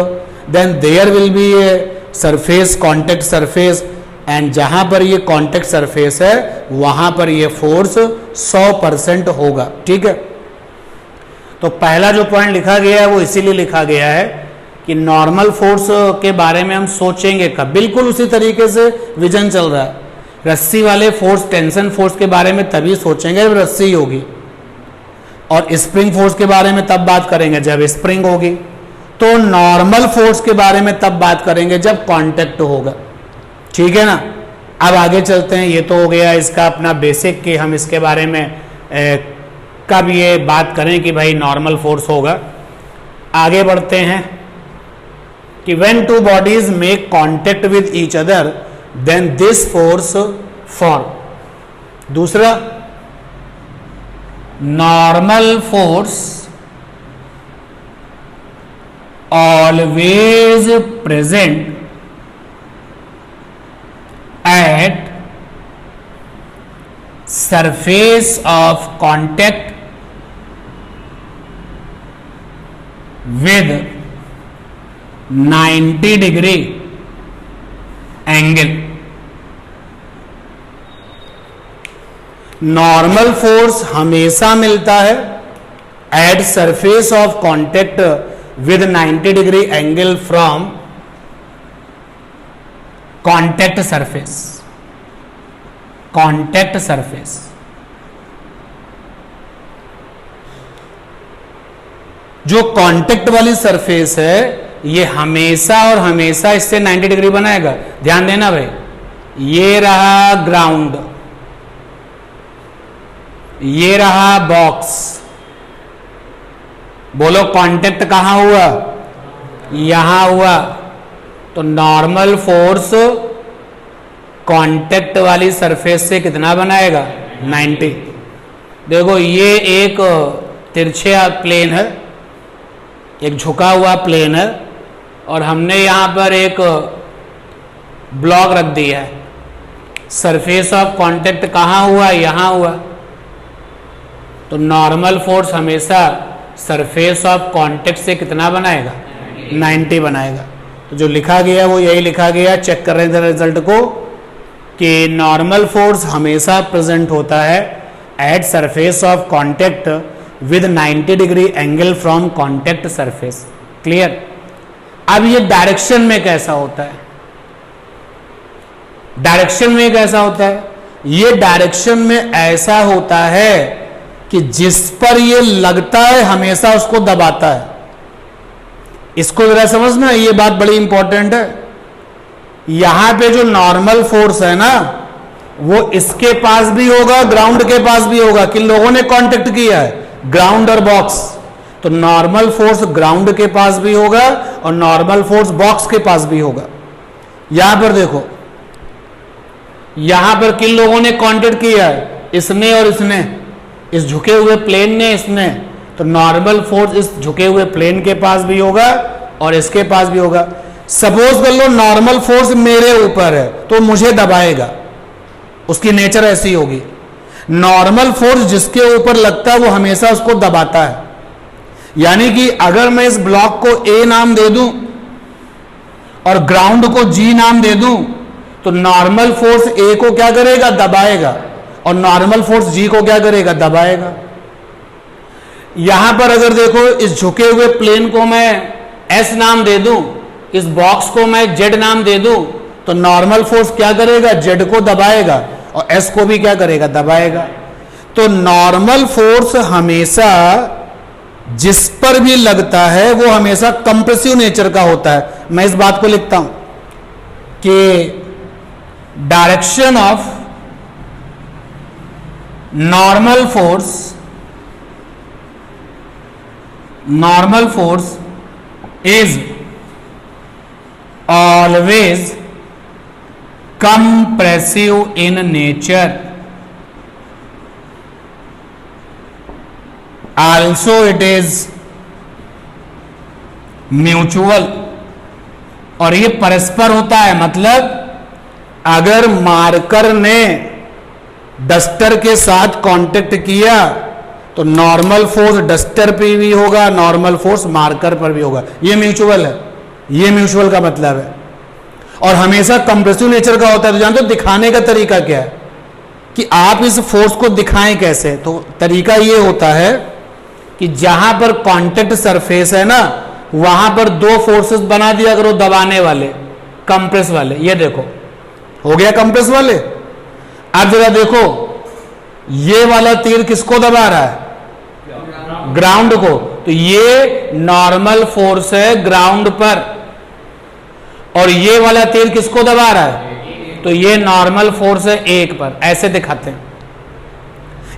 Speaker 1: then there will be a surface contact surface, and जहां पर ये कांटेक्ट सरफेस है वहां पर ये फोर्स 100% होगा। ठीक है, तो पहला जो पॉइंट लिखा गया है वो इसीलिए लिखा गया है कि नॉर्मल फोर्स के बारे में हम सोचेंगे कब, बिल्कुल उसी तरीके से विजन चल रहा है। रस्सी वाले फोर्स, टेंशन फोर्स के बारे में तभी सोचेंगे जब रस्सी होगी, और स्प्रिंग फोर्स के बारे में तब बात करेंगे जब स्प्रिंग होगी। तो नॉर्मल फोर्स के बारे में तब बात करेंगे जब कांटेक्ट होगा। ठीक है ना, अब आगे चलते हैं। ये तो हो गया इसका अपना बेसिक कि हम इसके बारे में कब ये बात करें कि भाई नॉर्मल फोर्स होगा। आगे बढ़ते हैं कि when two bodies make contact with each other then this force form. दूसरा, normal force always present at surface of contact with 90° angle। Normal force हमेशा मिलता है at surface of contact with 90° angle from contact surface. Contact surface जो contact वाली surface है ये हमेशा और हमेशा इससे 90° बनाएगा। ध्यान देना भाई, ये रहा ग्राउंड, ये रहा बॉक्स। बोलो कांटेक्ट कहां हुआ, यहां हुआ, तो नॉर्मल फोर्स कांटेक्ट वाली सरफेस से कितना बनाएगा, 90। देखो ये एक तिरछे प्लेन है, एक झुका हुआ प्लेन है, और हमने यहां पर एक ब्लॉक रख दिया है। सरफेस ऑफ कांटेक्ट कहां हुआ, यहां हुआ, तो नॉर्मल फोर्स हमेशा सरफेस ऑफ कांटेक्ट से कितना बनाएगा, 90 बनाएगा। तो जो लिखा गया वो यही लिखा गया। चेक कर रहे थे रिजल्ट को कि नॉर्मल फोर्स हमेशा प्रेजेंट होता है at surface of contact with 90° angle from contact surface. Clear. अब ये डायरेक्शन में कैसा होता है, डायरेक्शन में कैसा होता है, ये डायरेक्शन में ऐसा होता है कि जिस पर ये लगता है हमेशा उसको दबाता है। इसको जरा समझना, ये बात बड़ी इंपॉर्टेंट है। यहां पे जो नॉर्मल फोर्स है ना वो इसके पास भी होगा, ग्राउंड के पास भी होगा। किन लोगों ने कांटेक्ट किया है, ग्राउंड और बॉक्स। तो नॉर्मल फोर्स ग्राउंड के पास भी होगा और नॉर्मल फोर्स बॉक्स के पास भी होगा। यहां पर देखो, यहां पर किन लोगों ने कांटेक्ट किया है, इसने और इसने, इस झुके हुए प्लेन ने, इसने। तो नॉर्मल फोर्स इस झुके हुए प्लेन के पास भी होगा और इसके पास भी होगा। सपोज कर लो नॉर्मल फोर्स मेरे ऊपर है तो मुझे दबाएगा, उसकी नेचर ऐसी होगी। नॉर्मल फोर्स जिसके ऊपर लगता है वो हमेशा उसको दबाता है। यानी कि अगर मैं इस ब्लॉक को ए नाम दे दूं और ग्राउंड को जी नाम दे दूं तो नॉर्मल फोर्स ए को क्या करेगा, दबाएगा, और नॉर्मल फोर्स जी को क्या करेगा, दबाएगा। यहां पर अगर देखो इस झुके हुए प्लेन को मैं एस नाम दे दूं, इस बॉक्स को मैं जेड नाम दे दूं, तो नॉर्मल फोर्स क्या करेगा, जेड को दबाएगा और एस को भी क्या करेगा, दबाएगा। तो नॉर्मल फोर्स हमेशा जिस पर भी लगता है वो हमेशा कंप्रेसिव नेचर का होता है। मैं इस बात को लिखता हूं कि direction of normal force is always compressive in nature, also it is mutual, और ये परस्पर होता है। मतलब अगर मार्कर ने डस्टर के साथ कांटेक्ट किया तो नॉर्मल फोर्स डस्टर पे भी होगा, नॉर्मल फोर्स मार्कर पर भी होगा। ये म्यूचुअल है, ये म्यूचुअल का मतलब है, और हमेशा कंप्रेसिव नेचर का होता है। तो जानते हो दिखाने का तरीका क्या है कि आप इस फोर्स को दिखाएं कैसे? तो तरीका ये होता है कि जहां पर कांटेक्ट सरफेस है ना, वहां पर दो फोर्सेस बना दिया करो दबाने वाले, कंप्रेस वाले। ये देखो हो गया कंप्रेस वाले। अब जरा देखो ये वाला तीर किसको दबा रहा है, ग्राउंड को। तो ये नॉर्मल फोर्स है ग्राउंड पर, और ये वाला तीर किसको दबा रहा है, तो ये नॉर्मल फोर्स है एक पर। ऐसे दिखाते हैं,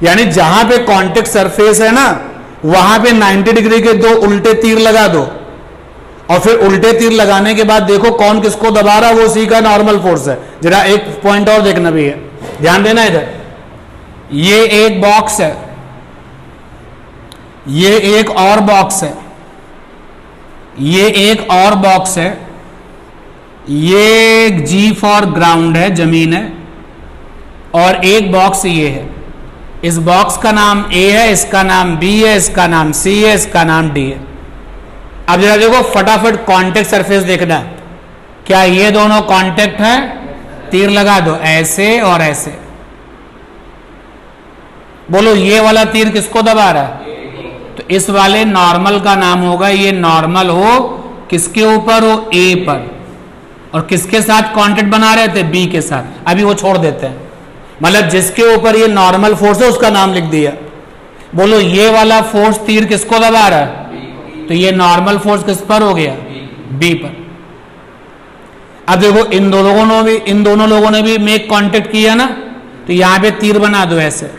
Speaker 1: यानी जहां पे कांटेक्ट सरफेस है ना वहां पे 90 डिग्री के दो उल्टे तीर लगा दो, और फिर उल्टे तीर लगाने के बाद देखो कौन किसको दबा रहा है, वो उसी का नॉर्मल फोर्स है। जरा एक पॉइंट और देखना भी है, ध्यान देना इधर। ये एक बॉक्स है, ये एक और बॉक्स है, ये एक और बॉक्स है, ये जी फॉर ग्राउंड है, जमीन है, और एक बॉक्स ये है। इस बॉक्स का नाम ए है, इसका नाम बी है, इसका नाम सी है, इसका नाम डी है। अब जरा देखो फटाफट कांटेक्ट सरफेस देखना, क्या ये दोनों कांटेक्ट है? तीर लगा दो ऐसे और ऐसे। बोलो ये वाला तीर किसको दबा रहा है, तो इस वाले नॉर्मल का नाम होगा, ये नॉर्मल हो किसके ऊपर हो, ए पर, और किसके साथ कांटेक्ट बना रहे थे, बी के साथ। अभी वो छोड़ देते हैं, मतलब जिसके ऊपर ये नॉर्मल फोर्स है उसका नाम लिख दिया। बोलो ये वाला फोर्स तीर किसको दबा रहा है, तो ये नॉर्मल फोर्स किस पर हो गया, बी पर। अब देखो इन दोनों लोगों ने भी मेक कांटेक्ट किया ना, तो यहां पे तीर बना दो ऐसे।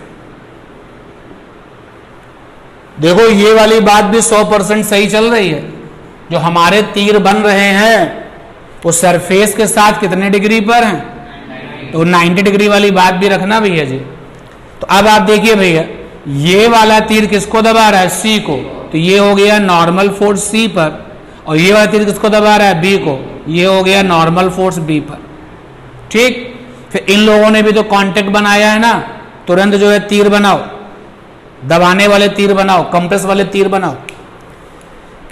Speaker 1: देखो ये वाली बात भी 100% सही चल रही है। जो हमारे तीर बन रहे हैं वो सरफेस के साथ कितने डिग्री पर हैं, तो 90 डिग्री वाली बात भी रखना भैया जी। तो अब आप देखिए भैया, ये वाला तीर किसको दबा रहा है, सी को, तो ये हो गया नॉर्मल फोर्स सी पर, और ये वाला तीर किसको दबा रहा है, बी को, ये हो गया नॉर्मल फोर्स बी पर। ठीक, फिर इन लोगों ने भी तो कांटेक्ट बनाया है ना, तुरंत जो है तीर बनाओ, दबाने वाले तीर बनाओ, कंप्रेस वाले तीर बनाओ।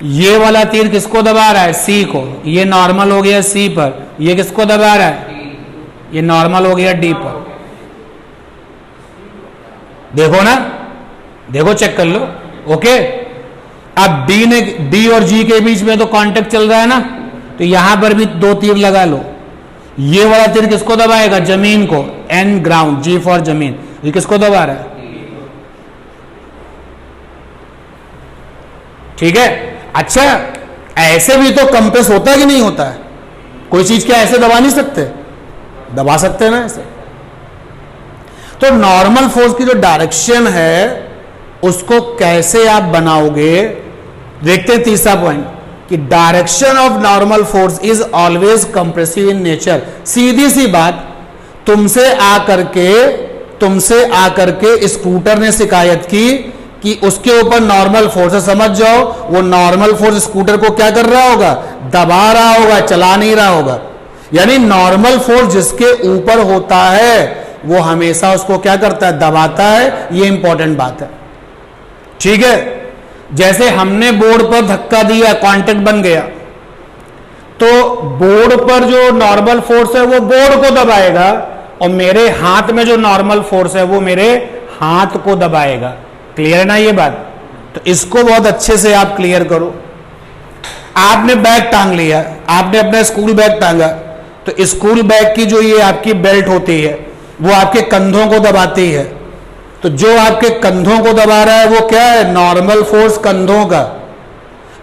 Speaker 1: ये वाला तीर किसको दबा रहा है, सी को, ये नॉर्मल हो गया सी पर, ये किसको दबा रहा है, ये नॉर्मल हो गया डी पर। देखो ना, देखो चेक कर लो। ओके, अब डी और जी के बीच में तो कांटेक्ट चल रहा है ना, तो यहां पर भी दो तीर लगा लो। ये वाला तीर किसको दबाएगा, जमीन को, एन ग्राउंड, जी फॉर जमीन, ये किसको दबा रहा है, ठीक है। अच्छा, ऐसे भी तो कंप्रेस होता है कि नहीं होता है, कोई चीज क्या ऐसे दबा नहीं सकते, दबा सकते हैं ना ऐसे। तो नॉर्मल फोर्स की जो डायरेक्शन है उसको कैसे आप बनाओगे, देखते हैं तीसरा पॉइंट, कि direction of normal force is always compressive in nature. सीधी सी बात, तुमसे आकर के स्कूटर ने शिकायत की कि उसके ऊपर नॉर्मल फोर्स है, समझ जाओ वो नॉर्मल फोर्स स्कूटर को क्या कर रहा होगा, दबा रहा होगा, चला नहीं रहा होगा। यानी नॉर्मल फोर्स जिसके ऊपर होता है वो हमेशा उसको क्या करता है, दबाता है। ये इंपॉर्टेंट बात है, ठीक है। जैसे हमने बोर्ड पर धक्का दिया, कांटेक्ट बन गया, तो बोर्ड पर जो नॉर्मल फोर्स है वो बोर्ड को दबाएगा और मेरे हाथ में जो नॉर्मल फोर्स है वो मेरे हाथ को दबाएगा। क्लियर है ना ये बात? तो इसको बहुत अच्छे से आप क्लियर करो। आपने बैग टांग लिया, आपने अपना स्कूल बैग टांगा, तो स्कूल बैग की जो ये आपकी बेल्ट होती है वो आपके कंधों को दबाती है। तो जो आपके कंधों को दबा रहा है वो क्या है? नॉर्मल फोर्स कंधों का।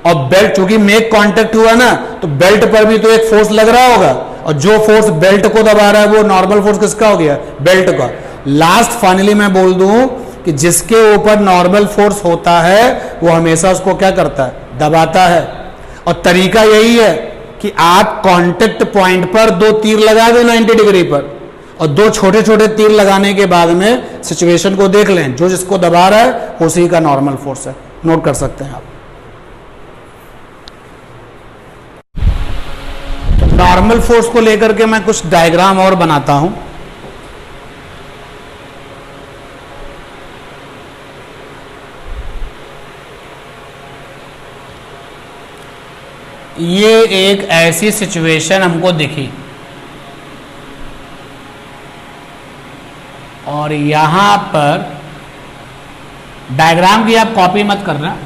Speaker 1: और बेल्ट, चूंकि मेक कांटेक्ट हुआ ना, तो बेल्ट पर भी तो एक फोर्स लग रहा होगा, और जो फोर्स बेल्ट को दबा रहा है वो नॉर्मल फोर्स किसका हो गया? बेल्ट का। लास्ट फाइनली मैं बोल दूं कि जिसके ऊपर नॉर्मल फोर्स होता है वो हमेशा उसको क्या करता है? दबाता है। और तरीका यही है कि आप कांटेक्ट पॉइंट पर 2 तीर लगा दें 90 डिग्री पर, और 2 छोटे छोटे तीर लगाने के बाद में सिचुएशन को देख लें, जो जिसको दबा रहा है उसी का नॉर्मल फोर्स है। नोट कर सकते हैं आप। तो नॉर्मल फोर्स को लेकर के मैं कुछ डायग्राम और बनाता हूं। ये एक ऐसी सिचुएशन हमको दिखी और यहां पर डायग्राम की आप कॉपी मत करना।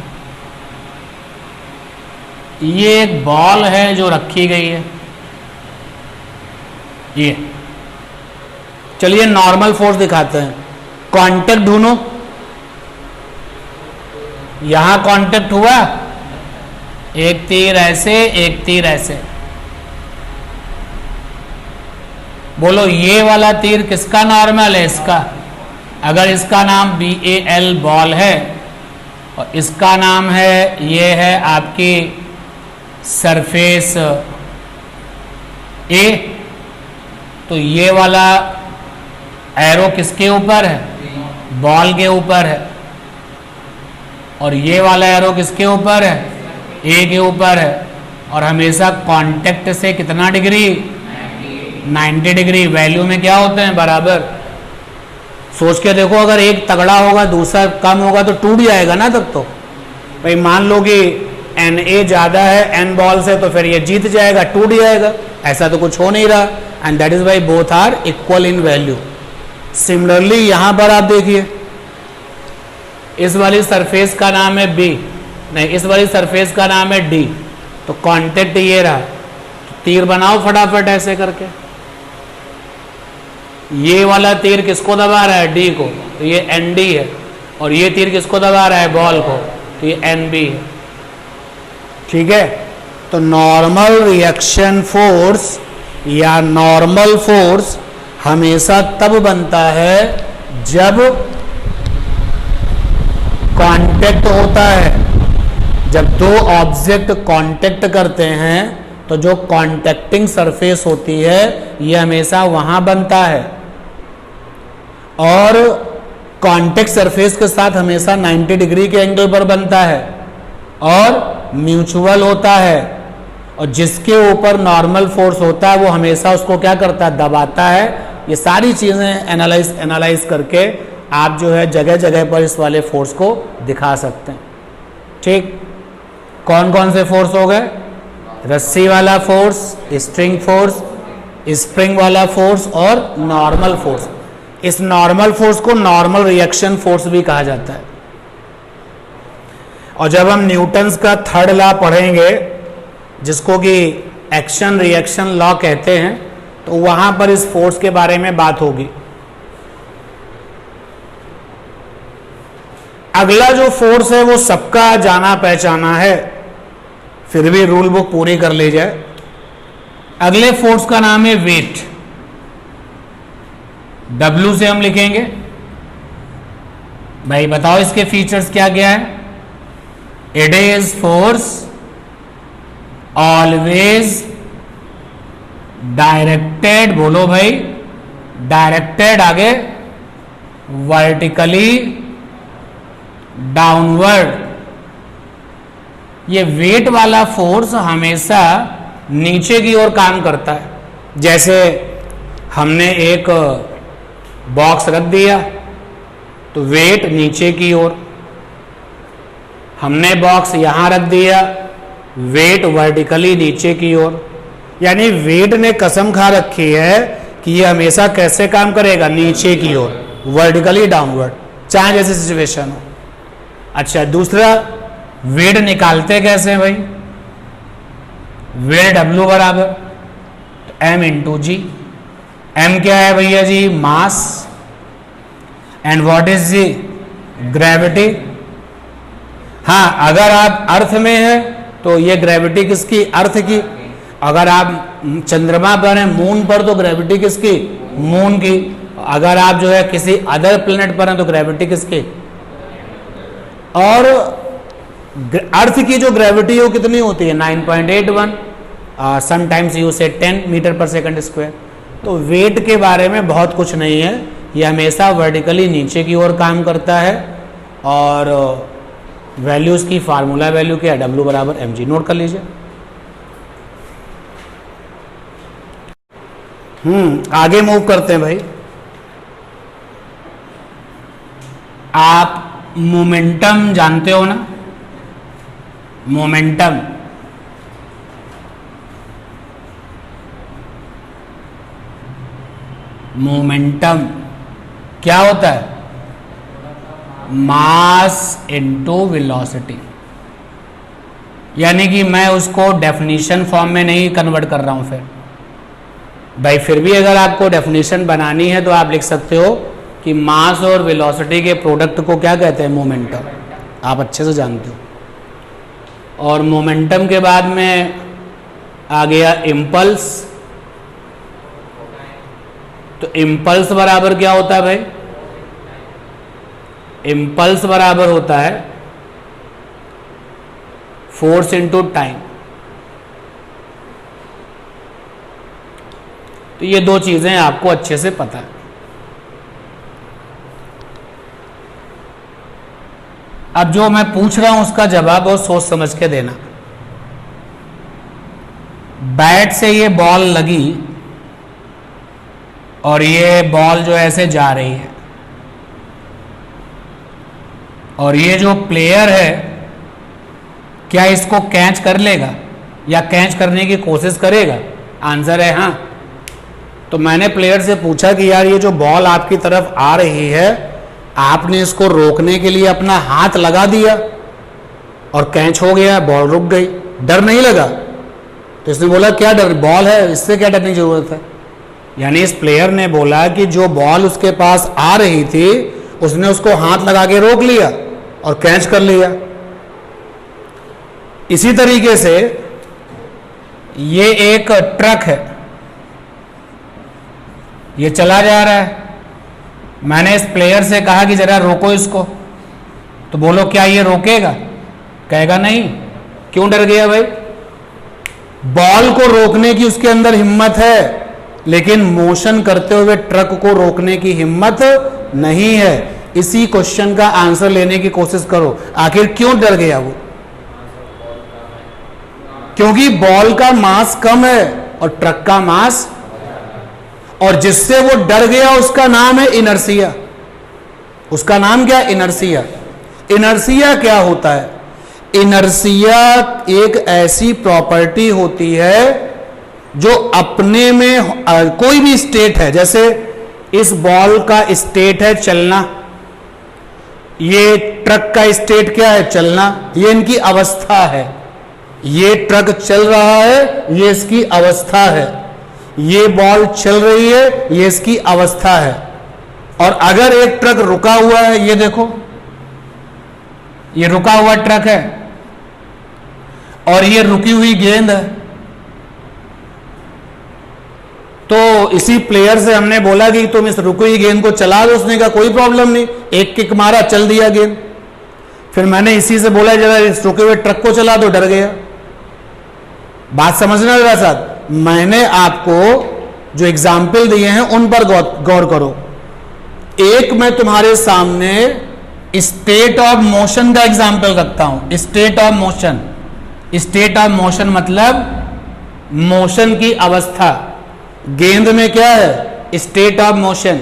Speaker 1: ये एक बॉल है जो रखी गई है। ये चलिए नॉर्मल फोर्स दिखाते हैं। कांटेक्ट ढूंढो। यहां कांटेक्ट हुआ, एक तीर ऐसे, एक तीर ऐसे। बोलो ये वाला तीर किसका नॉर्मल है? इसका। अगर इसका नाम BAL बॉल है और इसका नाम है, ये है आपकी सरफेस A, तो ये वाला एरो किसके ऊपर है? बॉल के ऊपर है। और ये वाला एरो किसके ऊपर है? A के ऊपर है। और हमेशा कांटेक्ट से कितना डिग्री? 90 डिग्री। वैल्यू में क्या होते हैं? बराबर। सोच के देखो, अगर एक तगड़ा होगा दूसरा कम होगा तो टूट जाएगा ना तब तो। भाई मान लो कि NA ज्यादा है N बॉल से, तो फिर ये जीत जाएगा, टूट जाएगा। ऐसा तो कुछ हो नहीं रहा। And that is why both are equal in value. Similarly यहां पर आप देखिए, इस वाली सरफेस का नाम है B, नहीं इस वाली सरफेस का नाम है D, तो कांटेक्ट ये रहा। तो तीर बनाओ फटाफट ऐसे करके। ये वाला तीर किसको दबा रहा है? D को, तो ये ND है। और ये तीर किसको दबा रहा है? बॉल को, तो ये NB है। ठीक है। तो नॉर्मल रिएक्शन फोर्स या नॉर्मल फोर्स हमेशा तब बनता है जब कांटेक्ट होता है। जब 2 ऑब्जेक्ट कांटेक्ट करते हैं तो जो कांटेक्टिंग सरफेस होती है ये हमेशा वहां बनता है, और कांटेक्ट सरफेस के साथ हमेशा 90 डिग्री के एंगल पर बनता है और म्यूचुअल होता है। और जिसके ऊपर नॉर्मल फोर्स होता है वो हमेशा उसको क्या करता है? दबाता है। ये सारी चीजें एनालाइज करके आप जो है जगह जगह पर इस वाले फोर्स को दिखा सकते हैं। ठीक। कौन कौन से फोर्स हो गए? रस्सी वाला फोर्स, स्ट्रिंग फोर्स, स्प्रिंग वाला फोर्स और नॉर्मल फोर्स। इस नॉर्मल फोर्स को नॉर्मल रिएक्शन फोर्स भी कहा जाता है। और जब हम न्यूटन्स का 3rd लॉ पढ़ेंगे, जिसको कि एक्शन रिएक्शन लॉ कहते हैं, तो वहां पर इस फोर्स के बारे में बात होगी। अगला जो फोर्स है वो सबका जाना पहचाना है, फिर भी रूल बुक पूरी कर ली जाए। अगले फोर्स का नाम है वेट। W से हम लिखेंगे। भाई बताओ इसके फीचर्स क्या क्या है? It is force always directed, बोलो भाई, डायरेक्टेड आगे वर्टिकली डाउनवर्ड। ये वेट वाला फोर्स हमेशा नीचे की ओर काम करता है। जैसे हमने एक बॉक्स रख दिया तो वेट नीचे की ओर, हमने बॉक्स यहां रख दिया, वेट वर्टिकली नीचे की ओर। यानी वेट ने कसम खा रखी है कि ये हमेशा कैसे काम करेगा, नीचे की ओर, वर्टिकली डाउनवर्ड, चाहे जैसी सिचुएशन हो। अच्छा, दूसरा वेट निकालते कैसे हैं भाई, वेट W बराबर M इंटू जी। M क्या है भैया जी, mass, and what is G, gravity. हाँ, अगर आप अर्थ में है तो ये ग्रेविटी किसकी, अर्थ की। अगर आप चंद्रमा पर हैं, मून पर, तो ग्रेविटी किसकी, मून की। अगर आप जो है किसी अदर प्लेनेट पर हैं तो ग्रेविटी किसकी। और अर्थ की जो ग्रेविटी है वो कितनी होती है, 9.81, समटाइम्स यू से 10 मीटर पर सेकंड स्क्वायर। तो वेट के बारे में बहुत कुछ नहीं है, ये हमेशा वर्टिकली नीचे की ओर काम करता है। और वैल्यूज की फार्मूला वैल्यू क्या है, W बराबर mg, नोट कर लीजिए। आगे मूव करते हैं भाई। आप मोमेंटम जानते हो ना, मोमेंटम, मोमेंटम क्या होता है, मास इनटू वेलोसिटी। यानी कि मैं उसको डेफिनेशन फॉर्म में नहीं कन्वर्ट कर रहा हूं फिर भाई, फिर भी अगर आपको डेफिनेशन बनानी है तो आप लिख सकते हो कि मास और वेलोसिटी के प्रोडक्ट को क्या कहते हैं, मोमेंटम। आप अच्छे से जानते हो। और मोमेंटम के बाद में आ गया इम्पल्स। तो इम्पल्स बराबर क्या होता है भाई, इम्पल्स बराबर होता है फोर्स इनटू टाइम। तो ये दो चीजें आपको अच्छे से पता है। अब जो मैं पूछ रहा हूं उसका जवाब बहुत सोच समझ के देना। बैट से ये बॉल लगी और ये बॉल जो ऐसे जा रही है, और ये जो प्लेयर है क्या इसको कैच कर लेगा या कैच करने की कोशिश करेगा, आंसर है हाँ। तो मैंने प्लेयर से पूछा कि यार ये जो बॉल आपकी तरफ आ रही है, आपने इसको रोकने के लिए अपना हाथ लगा दिया और कैच हो गया, बॉल रुक गई, डर नहीं लगा। तो इसने बोला क्या डर, बॉल है, इससे क्या डरने की जरूरत है। यानी इस प्लेयर ने बोला कि जो बॉल उसके पास आ रही थी उसने उसको हाथ लगा के रोक लिया और कैच कर लिया। इसी तरीके से ये एक ट्रक है, ये चला जा रहा है, मैंने इस प्लेयर से कहा कि जरा रोको इसको, तो बोलो क्या ये रोकेगा, कहेगा नहीं। क्यों डर गया भाई, बॉल को रोकने की उसके अंदर हिम्मत है, लेकिन मोशन करते हुए ट्रक को रोकने की हिम्मत नहीं है। इसी क्वेश्चन का आंसर लेने की कोशिश करो, आखिर क्यों डर गया वो। क्योंकि बॉल का मास कम है और ट्रक का मास, और जिससे वो डर गया उसका नाम है इनर्सिया। उसका नाम क्या, इनर्सिया। इनर्सिया क्या होता है, इनर्सिया एक ऐसी प्रॉपर्टी होती है जो अपने में कोई भी स्टेट है, जैसे इस बॉल का स्टेट है चलना, ये ट्रक का स्टेट क्या है, चलना, ये इनकी अवस्था है। ये ट्रक चल रहा है, ये इसकी अवस्था है। ये बॉल चल रही है, ये इसकी अवस्था है। और अगर एक ट्रक रुका हुआ है, ये देखो ये रुका हुआ ट्रक है और ये रुकी हुई गेंद है, तो इसी प्लेयर से हमने बोला कि तुम इस रुकी हुई गेंद को चला दो, उसने कहा कोई प्रॉब्लम नहीं, एक किक मारा, चल दिया गेंद। फिर मैंने इसी से बोला जरा इस रुके हुए ट्रक को चला दो, डर गया। बात समझना जरा साथ, मैंने आपको जो एग्जाम्पल दिए हैं उन पर गौर करो। एक मैं तुम्हारे सामने स्टेट ऑफ मोशन का एग्जाम्पल रखता हूं, state of motion. State of motion मतलब मोशन की अवस्था। गेंद में क्या है, स्टेट ऑफ मोशन,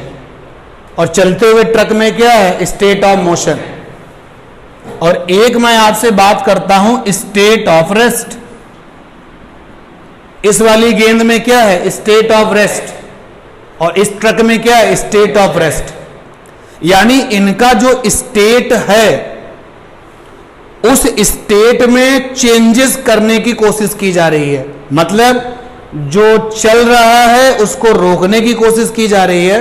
Speaker 1: और चलते हुए ट्रक में क्या है, स्टेट ऑफ मोशन। और एक मैं आपसे बात करता हूं स्टेट ऑफ रेस्ट। इस वाली गेंद में क्या है? स्टेट ऑफ रेस्ट, और इस ट्रक में क्या है? State of rest. यानी इनका जो स्टेट है उस स्टेट में चेंजेस करने की कोशिश की जा रही है। मतलब जो चल रहा है उसको रोकने की कोशिश की जा रही है,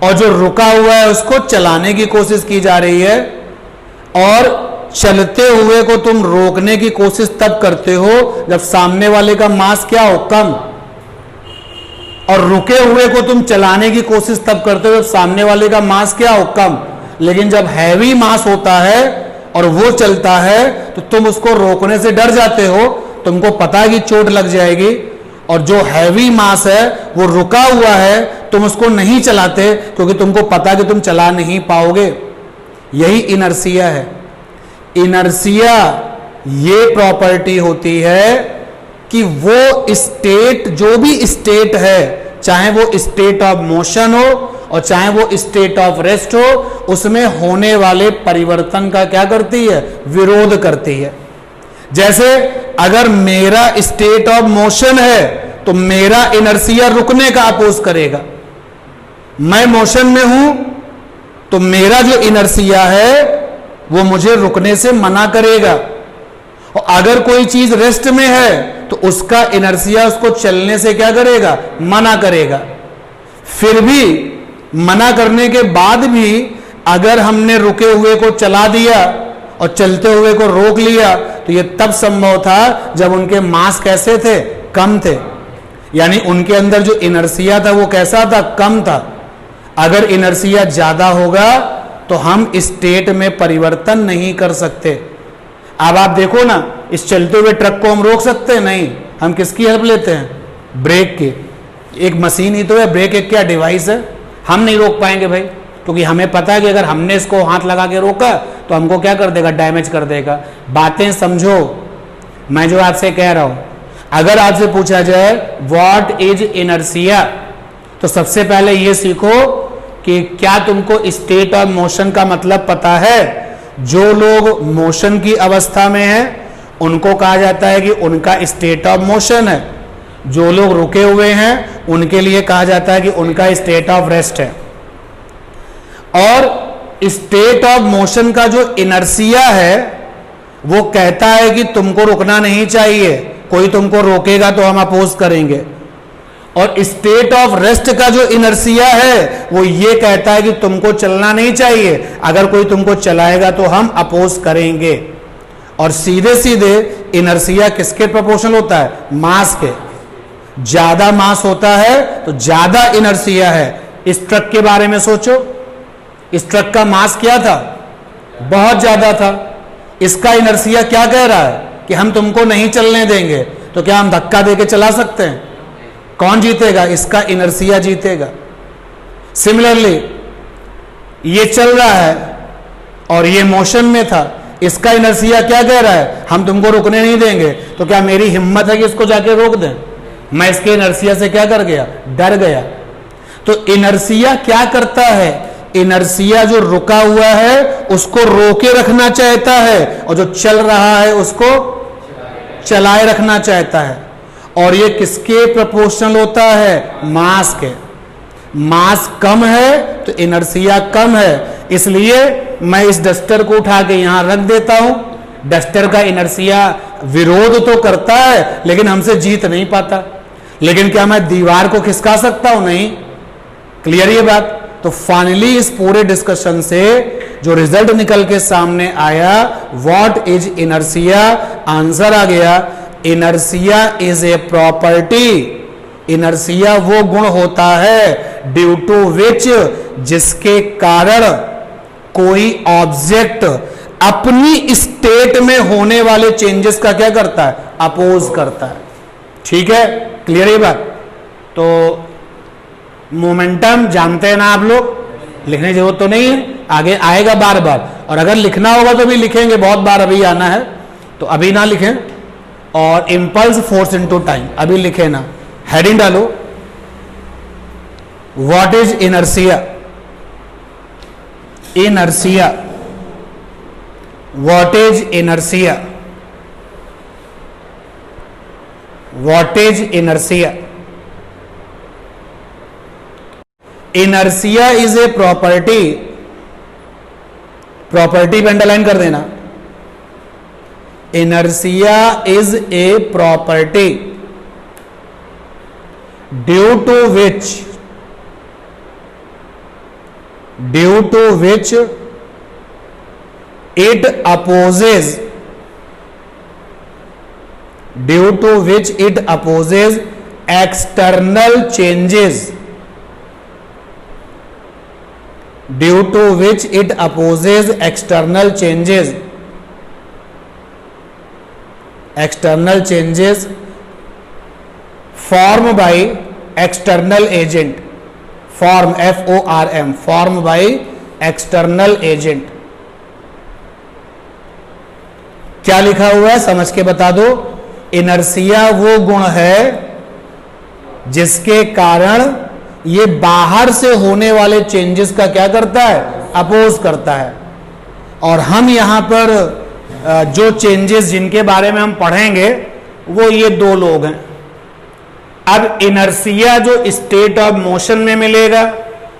Speaker 1: और जो रुका हुआ है उसको चलाने की कोशिश की जा रही है। और चलते हुए को तुम रोकने की कोशिश तब करते हो जब सामने वाले का मास क्या हो? कम। और रुके हुए को तुम चलाने की कोशिश तब करते हो जब सामने वाले का मास क्या हो? कम। लेकिन जब हैवी मास होता है और वो चलता है तो तुम उसको रोकने से डर जाते हो, तुमको पता है कि चोट लग जाएगी। और जो हैवी मास है वो रुका हुआ है, तुम उसको नहीं चलाते क्योंकि तुमको पता है कि तुम चला नहीं पाओगे। यही इनर्सिया है। इनर्सिया ये प्रॉपर्टी होती है कि वो स्टेट, जो भी स्टेट है, चाहे वो स्टेट ऑफ मोशन हो और चाहे वो स्टेट ऑफ रेस्ट हो, उसमें होने वाले परिवर्तन का क्या करती है? विरोध करती है। जैसे अगर मेरा स्टेट ऑफ मोशन है तो मेरा इनर्सिया रुकने का अपोज करेगा। मैं मोशन में हूं तो मेरा जो इनर्सिया है वो मुझे रुकने से मना करेगा। और अगर कोई चीज रेस्ट में है तो उसका इनर्सिया उसको चलने से क्या करेगा? मना करेगा। फिर भी मना करने के बाद भी अगर हमने रुके हुए को चला दिया और चलते हुए को रोक लिया तो यह तब संभव था जब उनके मास कैसे थे? कम थे। यानी उनके अंदर जो इनर्सिया था वो कैसा था? कम था। अगर इनर्सिया ज्यादा होगा तो हम स्टेट में परिवर्तन नहीं कर सकते। अब आप देखो ना, इस चलते हुए ट्रक को हम रोक सकते हैं? नहीं। हम किसकी हेल्प लेते हैं? ब्रेक की। एक मशीन ही तो है, ब्रेक एक क्या डिवाइस है। हम नहीं रोक पाएंगे भाई, क्योंकि हमें पता है कि अगर हमने इसको हाथ लगा के रोका तो हमको क्या कर देगा? डैमेज कर देगा। बातें समझो मैं जो आपसे कह रहा हूं। अगर आपसे पूछा जाए व्हाट इज इनर्सिया, तो सबसे पहले ये सीखो कि क्या तुमको स्टेट ऑफ मोशन का मतलब पता है? जो लोग मोशन की अवस्था में हैं उनको कहा जाता है कि उनका स्टेट ऑफ मोशन है। जो लोग रुके हुए हैं उनके लिए कहा जाता है कि उनका स्टेट ऑफ रेस्ट है। और स्टेट ऑफ मोशन का जो इनर्सिया है वो कहता है कि तुमको रुकना नहीं चाहिए, कोई तुमको रोकेगा तो हम अपोज करेंगे। और स्टेट ऑफ रेस्ट का जो इनर्सिया है वो ये कहता है कि तुमको चलना नहीं चाहिए, अगर कोई तुमको चलाएगा तो हम अपोज करेंगे। और सीधे सीधे इनर्सिया किसके प्रोपोर्शनल होता है? मास के। ज्यादा मास होता है तो ज्यादा इनर्सिया है। इस ट्रक के बारे में सोचो, इस ट्रक का मास क्या था? बहुत ज्यादा था। इसका इनर्सिया क्या कह रहा है? कि हम तुमको नहीं चलने देंगे। तो क्या हम धक्का देके चला सकते हैं? कौन जीतेगा? इसका इनर्सिया जीतेगा। सिमिलरली ये चल रहा है और ये मोशन में था, इसका इनर्सिया क्या कह रहा है? हम तुमको रुकने नहीं देंगे। तो क्या मेरी हिम्मत है कि इसको जाके रोक दें? मैं इसके इनर्सिया से क्या कर गया? डर गया। तो इनर्सिया क्या करता है? इनर्सिया जो रुका हुआ है उसको रोके रखना चाहता है, और जो चल रहा है उसको चलाए रखना चाहता है। और ये किसके प्रोपोर्शनल होता है? मास के। मास कम है तो इनर्सिया कम है। इसलिए मैं इस डस्टर को उठा के यहां रख देता हूं। डस्टर का इनर्सिया विरोध तो करता है लेकिन हमसे जीत नहीं पाता। लेकिन क्या मैं दीवार को खिसका सकता हूं? नहीं। क्लियर ये बात? तो फाइनली इस पूरे डिस्कशन से जो रिजल्ट निकल के सामने आया, व्हाट इज इनर्सिया, आंसर आ गया inertia is a property. Inertia वो गुण होता है ड्यू टू विच, जिसके कारण कोई ऑब्जेक्ट अपनी स्टेट में होने वाले चेंजेस का क्या करता है? अपोज करता है। ठीक है, क्लियर है बात? तो मोमेंटम जानते हैं ना आप लोग, लिखने की जरूरत तो नहीं है, आगे आएगा बार बार। और अगर लिखना होगा तो भी लिखेंगे, बहुत बार अभी आना है तो अभी ना लिखें। और इंपल्स फोर्स इनटू टाइम अभी लिखे ना, हेडिंग डालो what is inertia. Inertia, what is inertia. What is inertia? Inertia is a property, property पे अंडरलाइन कर देना। Inertia is a property due to which it opposes external changes, formed by external agent, form formed by external agent। क्या लिखा हुआ है समझ के बता दो। इनर्सिया वो गुण है जिसके कारण ये बाहर से होने वाले चेंजेस का क्या करता है? अपोज करता है। और हम यहां पर जो चेंजेस जिनके बारे में हम पढ़ेंगे वो ये दो लोग हैं। अब इनर्सिया जो स्टेट ऑफ मोशन में मिलेगा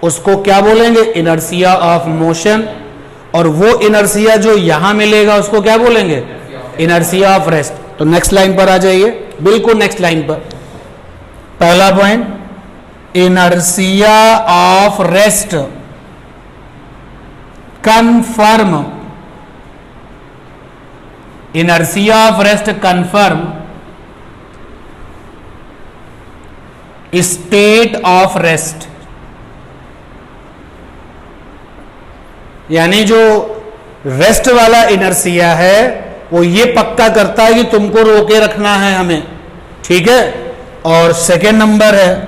Speaker 1: उसको क्या बोलेंगे? Inertia of motion. और वो इनर्सिया जो यहां मिलेगा उसको क्या बोलेंगे? Inertia of rest. तो नेक्स्ट लाइन पर आ जाइए, बिल्कुल नेक्स्ट लाइन पर। पहला point, inertia of rest confirm, inertia of rest confirm state of rest. यानी जो रेस्ट वाला इनर्सिया है वो ये पक्का करता है कि तुमको रोके रखना है हमें, ठीक है। और सेकेंड नंबर है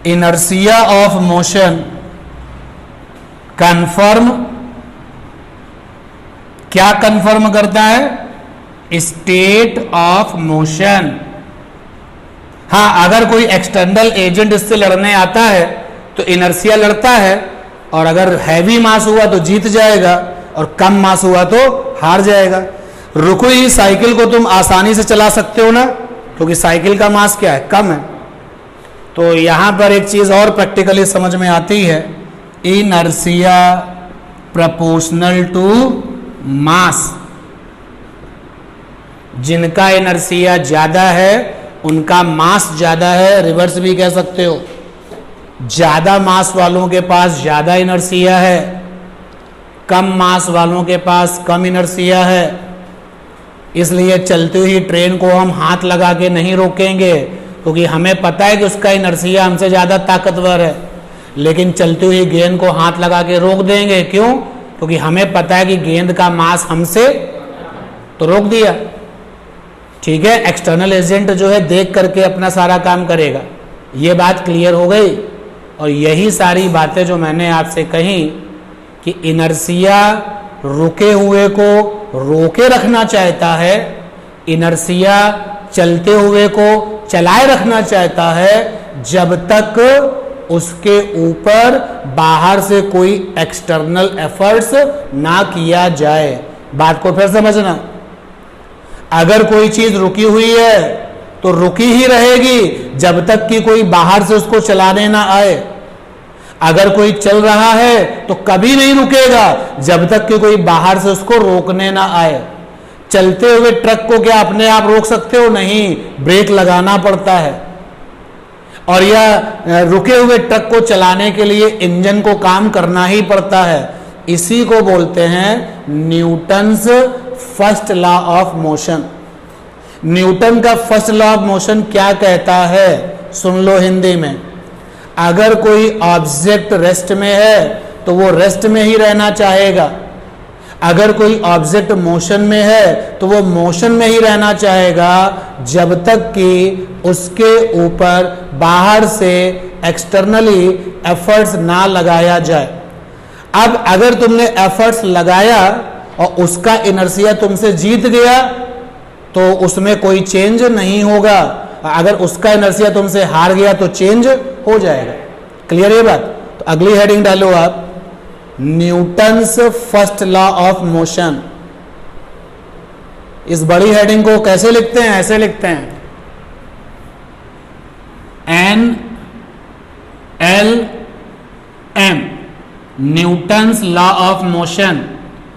Speaker 1: इनर्सिया ऑफ मोशन कन्फर्म, क्या कन्फर्म करता है? State of motion. हां, अगर कोई एक्सटर्नल एजेंट इससे लड़ने आता है तो इनर्सिया लड़ता है, और अगर हैवी मास हुआ तो जीत जाएगा और कम मास हुआ तो हार जाएगा। रुकी हुई साइकिल को तुम आसानी से चला सकते हो ना, क्योंकि साइकिल का मास क्या है? कम है। तो यहां पर एक चीज और प्रैक्टिकली समझ में आती है, इनर्सिया प्रोपोर्शनल टू मास। जिनका इनर्सिया ज्यादा है उनका मास ज्यादा है, रिवर्स भी कह सकते हो। ज्यादा मास वालों के पास ज्यादा इनर्सिया है, कम मास वालों के पास कम इनर्सिया है। इसलिए चलती हुई ट्रेन को हम हाथ लगा के नहीं रोकेंगे, क्योंकि हमें पता है कि उसका इनर्सिया हमसे ज्यादा ताकतवर है। लेकिन चलती हुई गेंद को हाथ लगा के रोक देंगे, क्यों? क्योंकि हमें पता है कि गेंद का मास हमसे, तो रोक दिया, ठीक है। एक्सटर्नल एजेंट जो है देख करके अपना सारा काम करेगा। ये बात क्लियर हो गई। और यही सारी बातें जो मैंने आपसे कही कि इनर्सिया रुके हुए को रोके रखना चाहता है, इनर्सिया चलते हुए को चलाए रखना चाहता है, जब तक उसके ऊपर बाहर से कोई एक्सटर्नल एफर्ट्स ना किया जाए। बात को फिर समझना, अगर कोई चीज रुकी हुई है तो रुकी ही रहेगी जब तक कि कोई बाहर से उसको चलाने ना आए। अगर कोई चल रहा है तो कभी नहीं रुकेगा जब तक कि कोई बाहर से उसको रोकने ना आए। चलते हुए ट्रक को क्या अपने आप रोक सकते हो? नहीं, ब्रेक लगाना पड़ता है। और यह रुके हुए ट्रक को चलाने के लिए इंजन को काम करना ही पड़ता है। इसी को बोलते हैं Newton's first law of motion. Newton का फर्स्ट लॉ ऑफ मोशन क्या कहता है? सुन लो हिंदी में। अगर कोई ऑब्जेक्ट रेस्ट में है तो वो रेस्ट में ही रहना चाहेगा, अगर कोई ऑब्जेक्ट मोशन में है तो वो मोशन में ही रहना चाहेगा, जब तक कि उसके ऊपर बाहर से एक्सटर्नली एफर्ट्स ना लगाया जाए। अब अगर तुमने एफर्ट्स लगाया और उसका इनर्सिया तुमसे जीत गया तो उसमें कोई चेंज नहीं होगा। अगर उसका इनर्सिया तुमसे हार गया तो चेंज हो जाएगा। क्लियर ये बात? तो अगली हेडिंग डालो आप, Newton's first law of motion. इस बड़ी हेडिंग को कैसे लिखते हैं? ऐसे लिखते हैं, न्यूटन्स लॉ ऑफ मोशन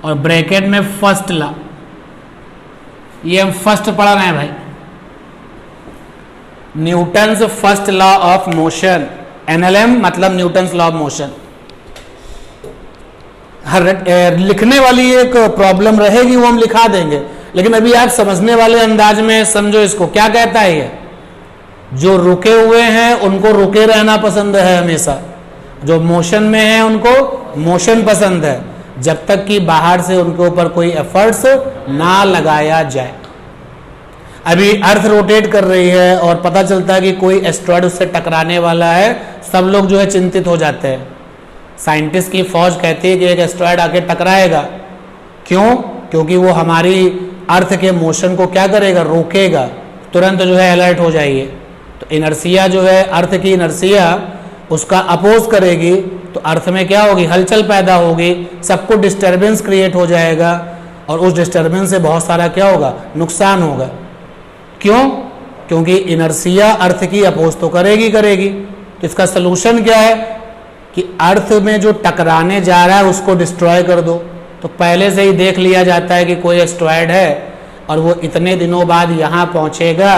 Speaker 1: और ब्रैकेट में फर्स्ट लॉ, ये हम फर्स्ट पढ़ रहे हैं भाई, Newton's first law of motion, NLM मतलब न्यूटन्स लॉ ऑफ मोशन। लिखने वाली एक प्रॉब्लम रहेगी, वो हम लिखा देंगे, लेकिन अभी आप समझने वाले अंदाज में समझो इसको। क्या कहता है ये, जो रुके हुए हैं उनको रुके रहना पसंद है हमेशा, जो मोशन में है उनको मोशन पसंद है, जब तक कि बाहर से उनके ऊपर कोई एफर्ट्स ना लगाया जाए। अभी अर्थ रोटेट कर रही है और पता चलता है कि कोई एस्ट्रॉयड उससे टकराने वाला है, सब लोग जो है चिंतित हो जाते हैं। साइंटिस्ट की फौज कहती है कि एक एस्ट्रॉयड आके टकराएगा, क्यों? क्योंकि वो हमारी अर्थ के मोशन को क्या करेगा, रोकेगा, तुरंत जो है अलर्ट हो जाइए। तो इनर्सिया जो है, अर्थ की इनर्सिया उसका अपोज करेगी, तो अर्थ में क्या होगी, हलचल पैदा होगी, सबको डिस्टर्बेंस क्रिएट हो जाएगा, और उस डिस्टर्बेंस से बहुत सारा क्या होगा, नुकसान होगा। क्यों? क्योंकि इनर्सिया अर्थ की अपोज तो करेगी। तो इसका सलूशन क्या है कि अर्थ में जो टकराने जा रहा है उसको डिस्ट्रॉय कर दो। तो पहले से ही देख लिया जाता है कि कोई एस्ट्रॉयड है और वो इतने दिनों बाद यहाँ पहुँचेगा।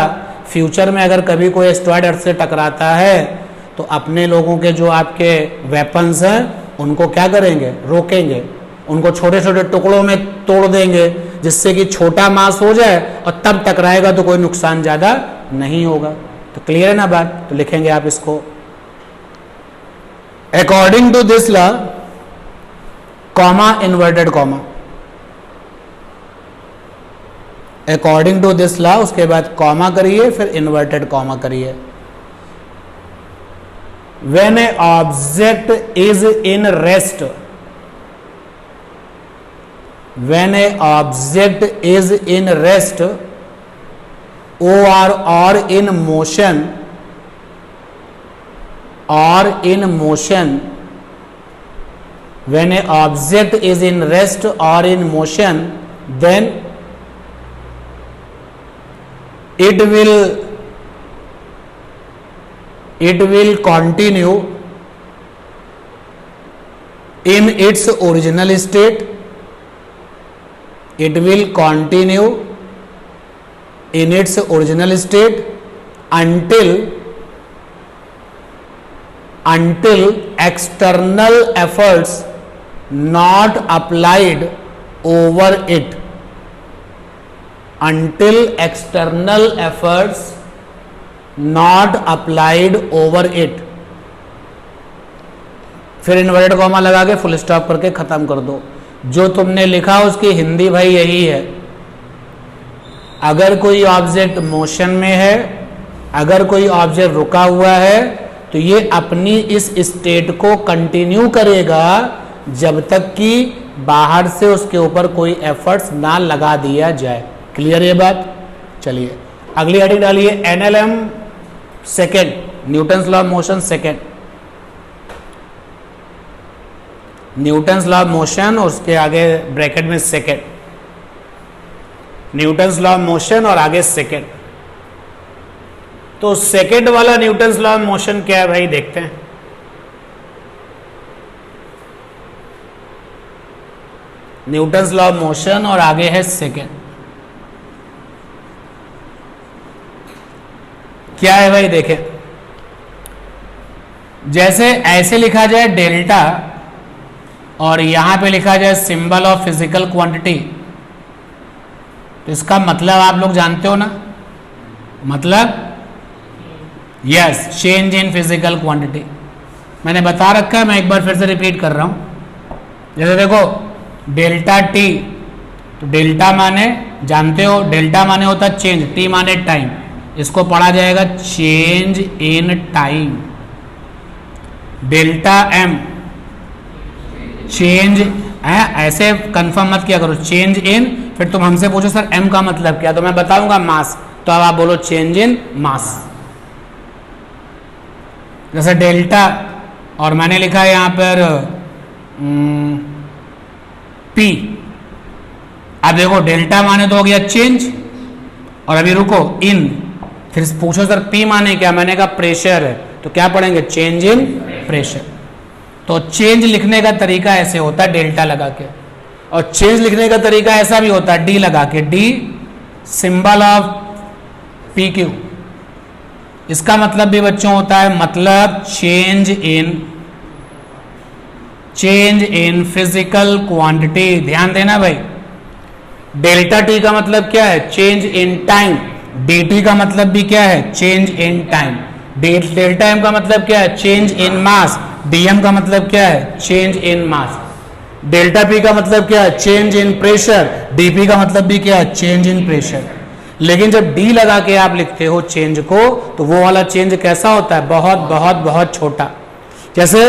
Speaker 1: फ्यूचर में अगर कभी कोई एस्ट्रॉयड अर्थ से टकराता है तो अपने लोगों के जो आपके वेपन्स हैं उनको क्या करेंगे, रोकेंगे, उनको छोटे छोटे टुकड़ों में तोड़ देंगे, जिससे कि छोटा मास हो जाए और तब टकराएगा तो कोई नुकसान ज़्यादा नहीं होगा। तो क्लियर है ना बात? तो लिखेंगे आप इसको, according to this law, comma inverted comma, according to this law, उसके बाद कॉमा करिए, फिर इन्वर्टेड कॉमा करिए। When a object is in rest, when a object is in rest or in motion when a object is in rest or in motion, then it will continue in its original state. It will continue in its original state until external efforts not applied over it. Until external efforts not applied over it. फिर inverted comma लगा के full stop करके खत्म कर दो। जो तुमने लिखा उसकी हिंदी भाई यही है, अगर कोई ऑब्जेक्ट मोशन में है, अगर कोई ऑब्जेक्ट रुका हुआ है, तो ये अपनी इस स्टेट को कंटिन्यू करेगा जब तक कि बाहर से उसके ऊपर कोई एफर्ट्स ना लगा दिया जाए। क्लियर ये बात? चलिए अगली हेडिंग डालिए, NLM second, Newton's law of motion second, Newton's law of motion और उसके आगे ब्रैकेट में second, Newton's law of motion और आगे सेकेंड। तो सेकेंड वाला न्यूटन्स लॉ ऑफ मोशन क्या है भाई, देखते हैं। न्यूटन्स लॉ ऑफ मोशन और आगे है सेकेंड। क्या है भाई, देखें, जैसे ऐसे लिखा जाए डेल्टा और यहां पे लिखा जाए सिंबल ऑफ फिजिकल क्वांटिटी, तो इसका मतलब आप लोग जानते हो ना, मतलब yes, change in physical quantity. मैंने बता रखा है, मैं एक बार फिर से रिपीट कर रहा हूं। जैसे देखो डेल्टा टी, तो डेल्टा माने जानते हो, डेल्टा माने होता है चेंज, टी माने टाइम, इसको पढ़ा जाएगा change in time. Delta M change है, ऐसे कंफर्म मत किया करो, चेंज इन, फिर तुम हमसे पूछो सर एम का मतलब क्या, तो मैं बताऊंगा मास, तो अब आप बोलो चेंज इन मास। जैसे डेल्टा, और मैंने लिखा है यहां पर पी। अब देखो डेल्टा माने तो हो गया चेंज, और अभी रुको इन, फिर पूछो सर पी माने क्या, मैंने कहा प्रेशर है, तो क्या पढ़ेंगे चेंज इन प्रेशर। तो चेंज लिखने का तरीका ऐसे होता है डेल्टा लगा के, और चेंज लिखने का तरीका ऐसा भी होता है डी लगा के, D symbol of P Q. इसका मतलब भी बच्चों होता है मतलब चेंज इन फिजिकल क्वांटिटी। ध्यान देना भाई, डेल्टा टी का मतलब क्या है? Change in time. D T का मतलब भी क्या है? Change in time. Delta M का मतलब क्या है? Change in mass. डीएम का मतलब क्या है? Change in mass. Delta P का मतलब क्या है? चेंज इन प्रेशर। डीपी का मतलब भी क्या है? चेंज इन प्रेशर। लेकिन जब डी लगा के आप लिखते हो चेंज को, तो वो वाला चेंज कैसा होता है? बहुत बहुत बहुत छोटा। जैसे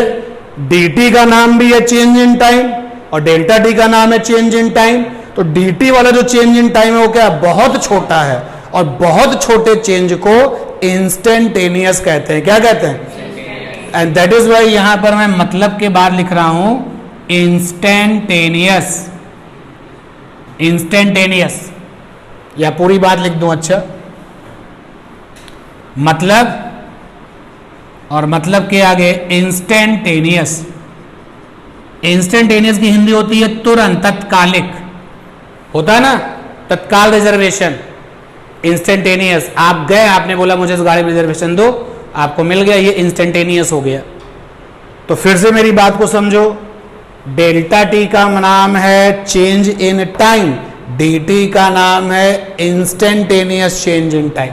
Speaker 1: dt का नाम भी है चेंज इन टाइम और डेल्टा टी का नाम है चेंज इन टाइम, तो dt वाला जो चेंज इन टाइम है वो क्या है? बहुत छोटा है। और बहुत छोटे चेंज को इंस्टेंटेनियस कहते हैं। क्या कहते हैं? एंड दैट इज वाई यहां पर मैं मतलब के बाद लिख रहा हूं इंस्टेंटेनियस, या पूरी बात लिख दूं? अच्छा, मतलब और मतलब के आगे इंस्टेंटेनियस। इंस्टेंटेनियस की हिंदी होती है तुरंत, तत्कालिक होता है ना, तत्काल रिजर्वेशन। इंस्टेंटेनियस, आप गए, आपने बोला मुझे इस गाड़ी में रिजर्वेशन दो, आपको मिल गया, ये इंस्टेंटेनियस हो गया। तो फिर से मेरी बात को समझो, डेल्टा टी का नाम है चेंज इन टाइम, dt का नाम है instantaneous change in time.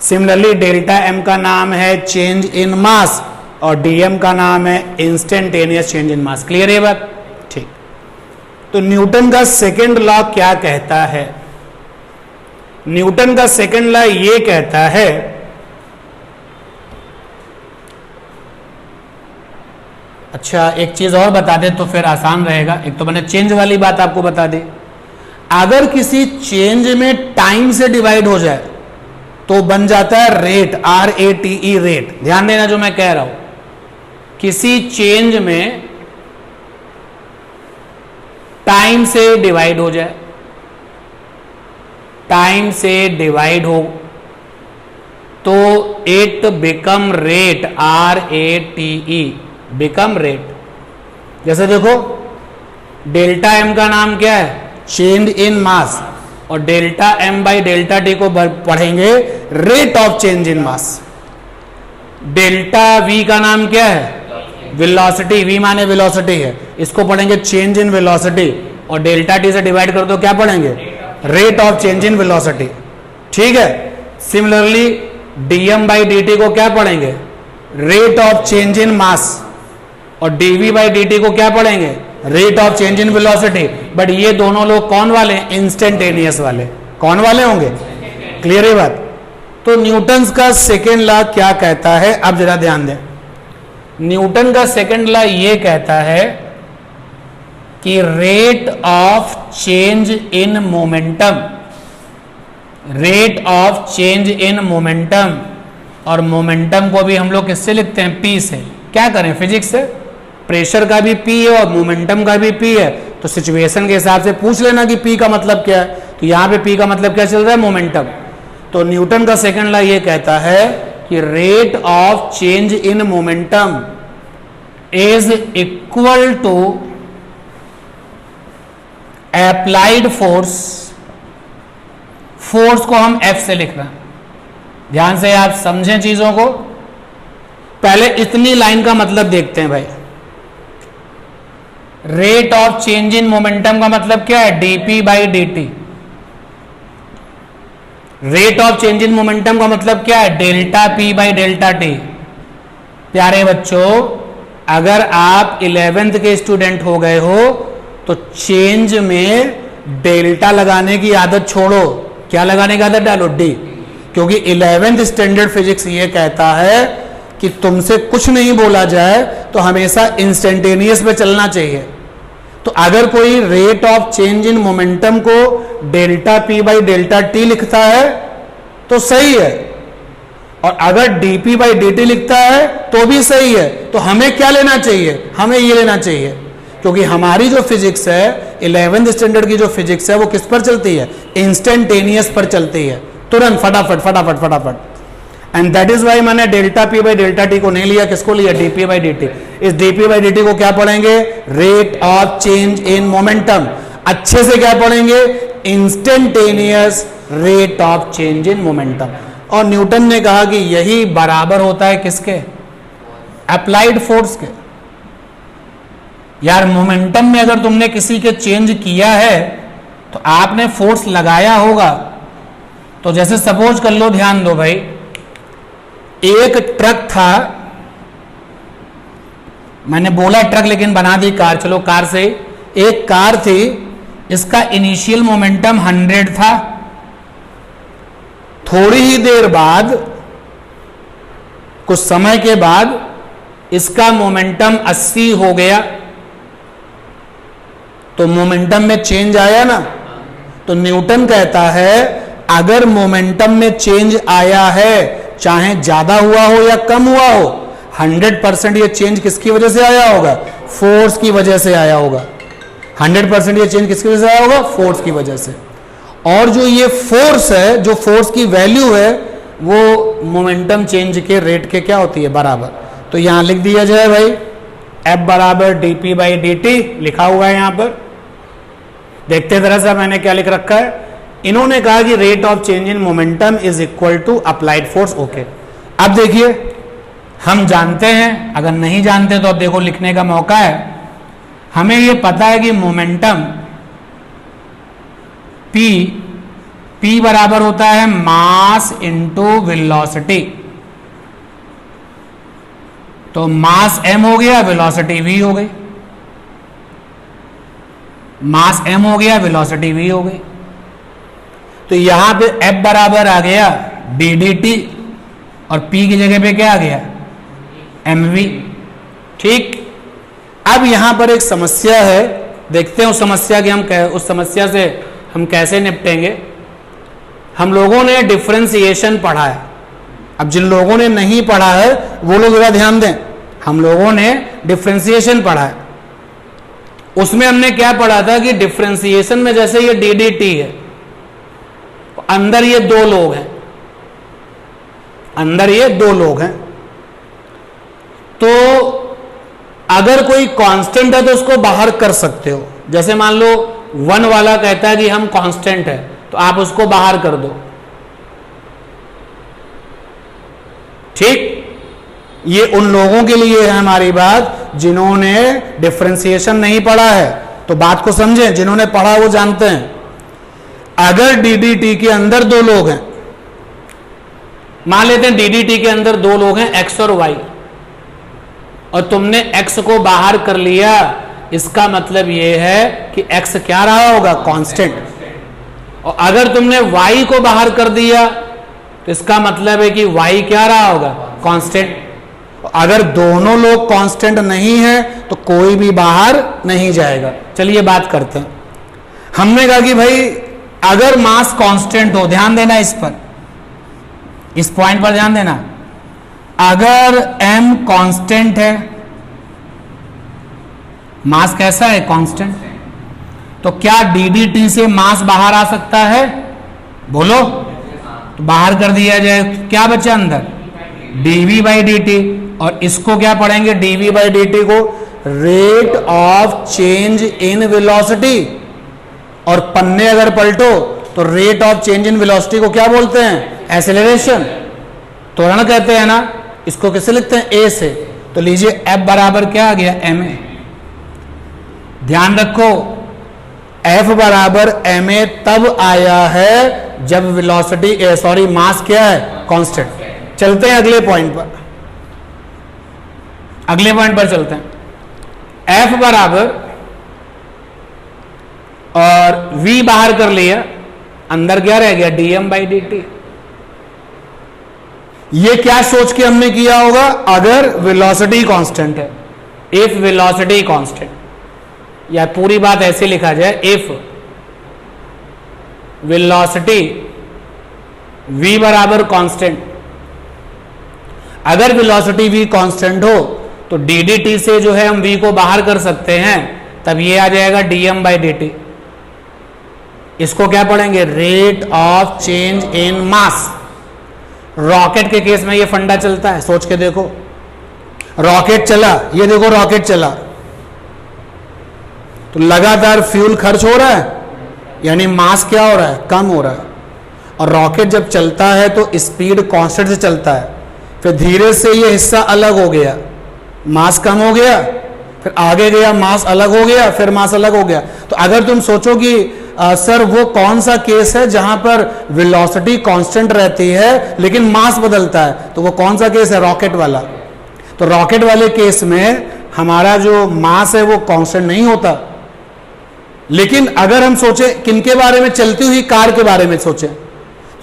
Speaker 1: Similarly delta m का नाम है चेंज इन मास और dm का नाम है instantaneous change in mass. Clear है बात? ठीक। तो न्यूटन का सेकंड लॉ क्या कहता है? न्यूटन का सेकंड लॉ ये कहता है अच्छा, एक चीज और बता दे तो फिर आसान रहेगा। एक तो मैंने चेंज वाली बात आपको बता दी, अगर किसी चेंज में टाइम से डिवाइड हो जाए तो बन जाता है रेट, RATE रेट। ध्यान देना जो मैं कह रहा हूं, किसी चेंज में टाइम से डिवाइड हो जाए, टाइम से डिवाइड हो तो it become rate, RATE become rate. जैसे देखो, डेल्टा एम का नाम क्या है? चेंज इन मास, और delta M by delta T को पढ़ेंगे rate of change in mass. Delta V का नाम क्या है? वेलोसिटी, वी माने वेलोसिटी है, इसको पढ़ेंगे चेंज इन वेलोसिटी, और डेल्टा टी से डिवाइड कर दो क्या पढ़ेंगे? Rate of change in velocity. ठीक है। सिमिलरली डीएम बाई dt को क्या पढ़ेंगे? Rate of change in mass, और dv बाई dt को क्या पढ़ेंगे? Rate of change in velocity. But ये दोनों लोग कौन वाले? इंस्टेंटेनियस वाले। कौन वाले होंगे? क्लियर है बात? तो न्यूटन का सेकेंड लॉ क्या कहता है? अब जरा ध्यान दें, न्यूटन का सेकेंड लॉ ये कहता है कि rate of change in momentum, rate of change in momentum, और मोमेंटम को भी हम लोग किससे लिखते हैं? P से। क्या करें? फिजिक्स से। प्रेशर का भी P है और मोमेंटम का भी P है, तो सिचुएशन के हिसाब से पूछ लेना कि P का मतलब क्या है। तो यहां पे P का मतलब क्या चल रहा है? मोमेंटम। तो न्यूटन का सेकंड लॉ ये कहता है कि rate of change in momentum is equal to applied force. Force को हम F से लिख रहे हैं। ध्यान से आप समझें चीजों को। पहले इतनी लाइन का मतलब देखते हैं भाई। Rate of change in momentum का मतलब क्या है? dp by dt। Rate of change in momentum का मतलब क्या है? Delta p by delta t। प्यारे बच्चों, अगर आप 11th के स्टूडेंट हो गए हो तो चेंज में डेल्टा लगाने की आदत छोड़ो। क्या लगाने की आदत डालो? डी। क्योंकि 11th स्टैंडर्ड फिजिक्स ये कहता है कि तुमसे कुछ नहीं बोला जाए तो हमेशा इंस्टेंटेनियस पे चलना चाहिए। तो अगर कोई rate of change in momentum को delta P by delta T लिखता है तो सही है, और अगर dp बाई dt लिखता है तो भी सही है। तो हमें क्या लेना चाहिए? हमें ये लेना चाहिए, क्योंकि हमारी जो फिजिक्स है 11th स्टैंडर्ड की जो फिजिक्स है वो किस पर चलती है? इंस्टेंटेनियस पर चलती है, तुरंत, फटाफट फटाफट फटाफट। एंड दैट इज वाई मैंने delta P by delta T को नहीं लिया, किसको लिया? DP by D T. इस डीपी बाई डी टी को क्या पढ़ेंगे? Rate of change in momentum. अच्छे से क्या पढ़ेंगे? Instantaneous rate of change in momentum. और न्यूटन ने कहा कि यही बराबर होता है किसके? अप्लाइड फोर्स के। यार मोमेंटम में अगर तुमने किसी के चेंज किया है तो आपने फोर्स लगाया होगा। तो जैसे सपोज कर लो, ध्यान दो भाई, एक ट्रक था, मैंने बोला ट्रक लेकिन बना दी कार, चलो कार से, एक कार थी, इसका इनिशियल मोमेंटम 100 था। थोड़ी ही देर बाद, कुछ समय के बाद इसका मोमेंटम 80 हो गया। तो मोमेंटम में चेंज आया ना। तो न्यूटन कहता है अगर मोमेंटम में चेंज आया है, चाहे ज्यादा हुआ हो या कम हुआ हो, 100% ये चेंज किसकी वजह से आया होगा? फोर्स की वजह से आया होगा। 100% ये चेंज किसकी वजह से आया होगा? फोर्स की वजह से। और जो ये फोर्स है, जो फोर्स की वैल्यू है, वो मोमेंटम चेंज के रेट के क्या होती है? बराबर। तो यहां लिख दिया जाए भाई, F बराबर dp बाई डी टी लिखा हुआ है यहां पर। देखते जरा सा मैंने क्या लिख रखा है। इन्होंने कहा कि rate of change in momentum is equal to applied force. Okay, अब देखिए हम जानते हैं, अगर नहीं जानते तो अब देखो लिखने का मौका है। हमें ये पता है कि मोमेंटम P बराबर होता है मास इनटू वेलोसिटी। तो मास m हो गया, वेलोसिटी v हो गई। मास m हो गया, वेलोसिटी v हो गई। तो यहां पे F बराबर आ गया डी डी टी और P की जगह पे क्या आ गया? mv। ठीक, अब यहां पर एक समस्या है, देखते हैं उस समस्या की उस समस्या से हम कैसे निपटेंगे। हम लोगों ने डिफरेंशिएशन पढ़ा है। अब जिन लोगों ने नहीं पढ़ा है वो लोग जरा ध्यान दें। हम लोगों ने डिफरेंशिएशन पढ़ा है, उसमें हमने क्या पढ़ा था कि डिफरेंशिएशन में जैसे ये डी डी टी है, अंदर ये दो लोग हैं, अंदर ये दो लोग हैं। तो अगर कोई कांस्टेंट है तो उसको बाहर कर सकते हो। जैसे मान लो 1 वाला कहता है कि हम कांस्टेंट है, तो आप उसको बाहर कर दो। ठीक, ये उन लोगों के लिए है हमारी बात जिन्होंने डिफरेंशिएशन नहीं पढ़ा है। तो बात को समझें, जिन्होंने पढ़ा वो जानते हैं। अगर डीडीटी के अंदर दो लोग हैं, मान लेते हैं डीडीटी के अंदर दो लोग हैं एक्स और वाई, और तुमने एक्स को बाहर कर लिया, इसका मतलब यह है कि एक्स क्या रहा होगा? कांस्टेंट। और अगर तुमने वाई को बाहर कर दिया तो इसका मतलब है कि वाई क्या रहा होगा? कांस्टेंट। अगर दोनों लोग कांस्टेंट नहीं है तो कोई भी बाहर नहीं जाएगा। चलिए बात करते हैं। हमने कहा कि भाई अगर मास कांस्टेंट हो, ध्यान देना इस पर, इस पॉइंट पर ध्यान देना। अगर m कांस्टेंट है, मास कैसा है? कांस्टेंट। तो क्या डीडीटी से मास बाहर आ सकता है? बोलो। तो बाहर कर दिया जाए तो क्या बचा अंदर? dv by D T. और इसको क्या पढ़ेंगे? dv बाई डी टी को rate of change in velocity. और पन्ने अगर पलटो तो rate of change in velocity को क्या बोलते हैं? एक्सेलरेशन। त्वरण कहते हैं ना। इसको कैसे लिखते हैं? a से। तो लीजिए F बराबर क्या आ गया? ma। ध्यान रखो F बराबर ma तब आया है जब वेलोसिटी मास क्या है? कांस्टेंट। चलते हैं अगले पॉइंट पर, अगले पॉइंट पर चलते हैं। F बराबर, और V बाहर कर लिया, अंदर क्या रह गया? dm by D T. ये क्या सोच के हमने किया होगा? अगर वेलोसिटी कांस्टेंट है, इफ वेलोसिटी कांस्टेंट, या पूरी बात ऐसे लिखा जाए, इफ वेलोसिटी v बराबर कांस्टेंट। अगर वेलोसिटी v कांस्टेंट हो तो ddT से जो है हम v को बाहर कर सकते हैं, तब ये आ जाएगा dm बाई डी टी। इसको क्या पढ़ेंगे? Rate of change in mass. Rocket के केस में ये फंडा चलता है, सोच के देखो। रॉकेट चला, ये देखो रॉकेट चला, तो लगातार फ्यूल खर्च हो रहा है, यानी मास क्या हो रहा है, कम हो रहा है। और रॉकेट जब चलता है तो स्पीड कांस्टेंट से चलता है, फिर धीरे से ये हिस्सा अलग हो गया, मास कम हो गया, फिर आगे गया, मास अलग हो गया, फिर मास अलग हो गया। तो अगर तुम सोचो कि सर वो कौन सा केस है जहां पर वेलोसिटी कांस्टेंट रहती है लेकिन मास बदलता है, तो वो कौन सा केस है, रॉकेट वाला। तो रॉकेट वाले केस में हमारा जो मास है वो कांस्टेंट नहीं होता। लेकिन अगर हम सोचे किनके बारे में, चलती हुई कार के बारे में सोचे,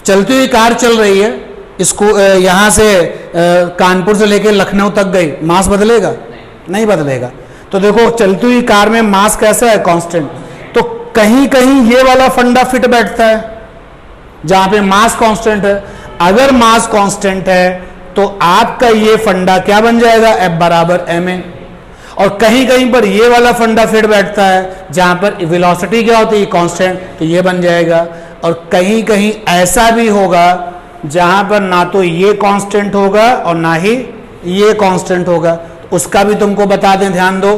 Speaker 1: चलती हुई कार चल रही है, इसको यहां से कानपुर से लेकर लखनऊ तक गई, मास बदलेगा, नहीं बदलेगा। तो देखो चलती हुई कार में मास कैसा है, कांस्टेंट। तो कहीं कहीं ये वाला फंडा फिट बैठता है जहां पे मास कांस्टेंट है। अगर मास कांस्टेंट है तो आपका ये फंडा क्या बन जाएगा, F बराबर ma। और कहीं कहीं पर ये वाला फंडा फिट बैठता है जहां पर वेलोसिटी क्या होती है, कांस्टेंट, तो ये बन जाएगा। और कहीं कहीं ऐसा भी होगा जहां पर ना तो ये कांस्टेंट होगा और ना ही ये कांस्टेंट होगा, तो उसका भी तुमको बता दें, ध्यान दो।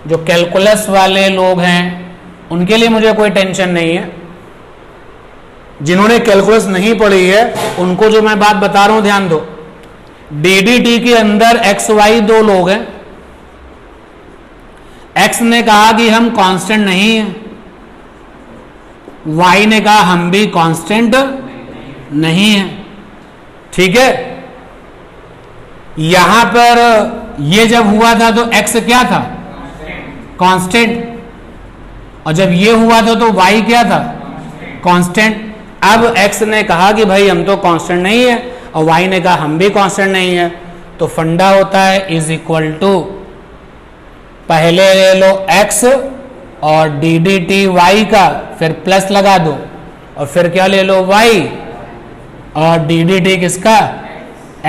Speaker 1: जो कैलकुलस वाले लोग हैं उनके लिए मुझे कोई टेंशन नहीं है, जिन्होंने कैलकुलस नहीं पढ़ी है उनको जो मैं बात बता रहा हूं ध्यान दो। डीडीटी के अंदर एक्स वाई दो लोग हैं, एक्स ने कहा कि हम कांस्टेंट नहीं हैं, वाई ने कहा हम भी कांस्टेंट नहीं हैं, ठीक है। यहां पर ये जब हुआ था तो एक्स क्या था, कांस्टेंट, और जब ये हुआ था तो वाई क्या था, कांस्टेंट। अब एक्स ने कहा कि भाई हम तो कांस्टेंट नहीं है, और वाई ने कहा हम भी कांस्टेंट नहीं है, तो फंडा होता है इज इक्वल टू, पहले ले लो x और डी डी टी वाई का, फिर प्लस लगा दो, और फिर क्या ले लो y और डी डी टी किसका,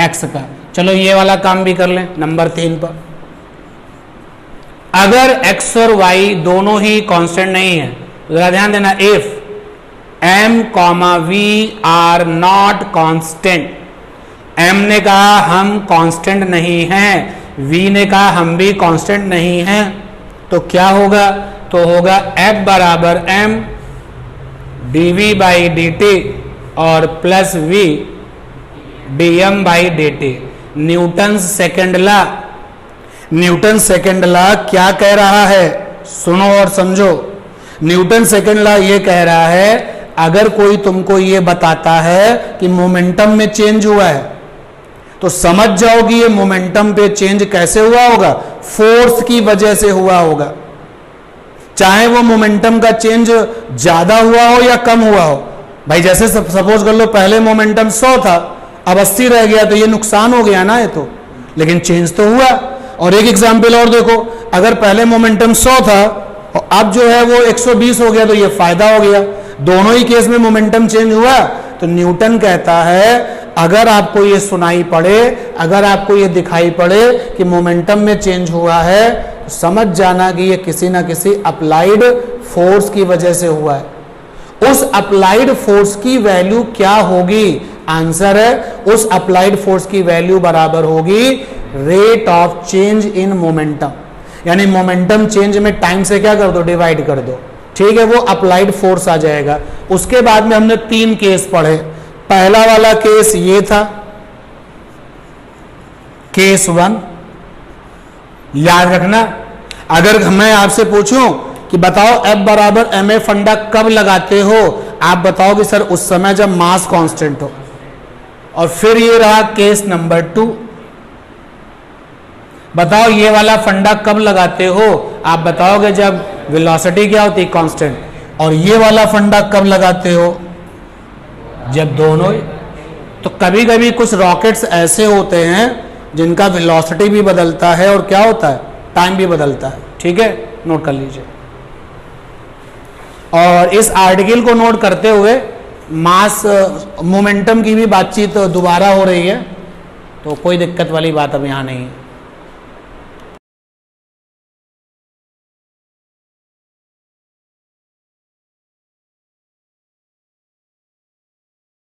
Speaker 1: x का। चलो ये वाला काम भी कर लें नंबर 3 पर। अगर x और y दोनों ही कांस्टेंट नहीं है तो जरा ध्यान देना, if m, v are not constant, m ने कहा हम कांस्टेंट नहीं हैं, v ने कहा हम भी कांस्टेंट नहीं हैं, तो क्या होगा, तो होगा F बराबर m dv by D T और plus v dm by D T. Newton second law, Newton second law क्या कह रहा है, सुनो और समझो। न्यूटन सेकेंड लॉ ये कह रहा है, अगर कोई तुमको ये बताता है कि मोमेंटम में चेंज हुआ है तो समझ जाओ कि ये मोमेंटम पे चेंज कैसे हुआ होगा, फोर्स की वजह से हुआ होगा। चाहे वो मोमेंटम का चेंज ज्यादा हुआ हो या कम हुआ हो। भाई जैसे सपोज कर लो पहले मोमेंटम 100 था, अब 80 रह गया, तो ये नुकसान हो गया ना, ये तो, लेकिन चेंज तो हुआ। और एक एग्जाम्पल और देखो, अगर पहले मोमेंटम 100 था और अब जो है वो 120 हो गया, तो ये फायदा हो गया। दोनों ही केस में मोमेंटम चेंज हुआ। तो न्यूटन कहता है अगर आपको ये सुनाई पड़े, अगर आपको ये दिखाई पड़े कि मोमेंटम में चेंज हुआ है, तो समझ जाना कि ये किसी ना किसी अप्लाइड फोर्स की वजह से हुआ है। उस अप्लाइड फोर्स की वैल्यू क्या होगी, आंसर है उस अप्लाइड फोर्स की वैल्यू बराबर होगी rate of change in momentum. यानी मोमेंटम चेंज में टाइम से क्या कर दो, डिवाइड कर दो, ठीक है, वो अप्लाइड फोर्स आ जाएगा। उसके बाद में हमने 3 केस पढ़े। पहला वाला केस ये था, केस 1, याद रखना। अगर मैं आपसे पूछूं कि बताओ F बराबर ma फंडा कब लगाते हो, आप बताओगे सर उस समय जब मास कांस्टेंट हो। और फिर ये रहा केस नंबर 2, बताओ ये वाला फंडा कब लगाते हो, आप बताओगे जब वेलोसिटी क्या होती है, कांस्टेंट। और ये वाला फंडा कब लगाते हो, जब दोनों। तो कभी कभी कुछ रॉकेट्स ऐसे होते हैं जिनका वेलोसिटी भी बदलता है और क्या होता है, टाइम भी बदलता है, ठीक है, नोट कर लीजिए। और इस आर्टिकल को नोट करते हुए मास मोमेंटम की भी बातचीत दोबारा हो रही है, तो कोई दिक्कत वाली बात अब यहाँ नहीं है।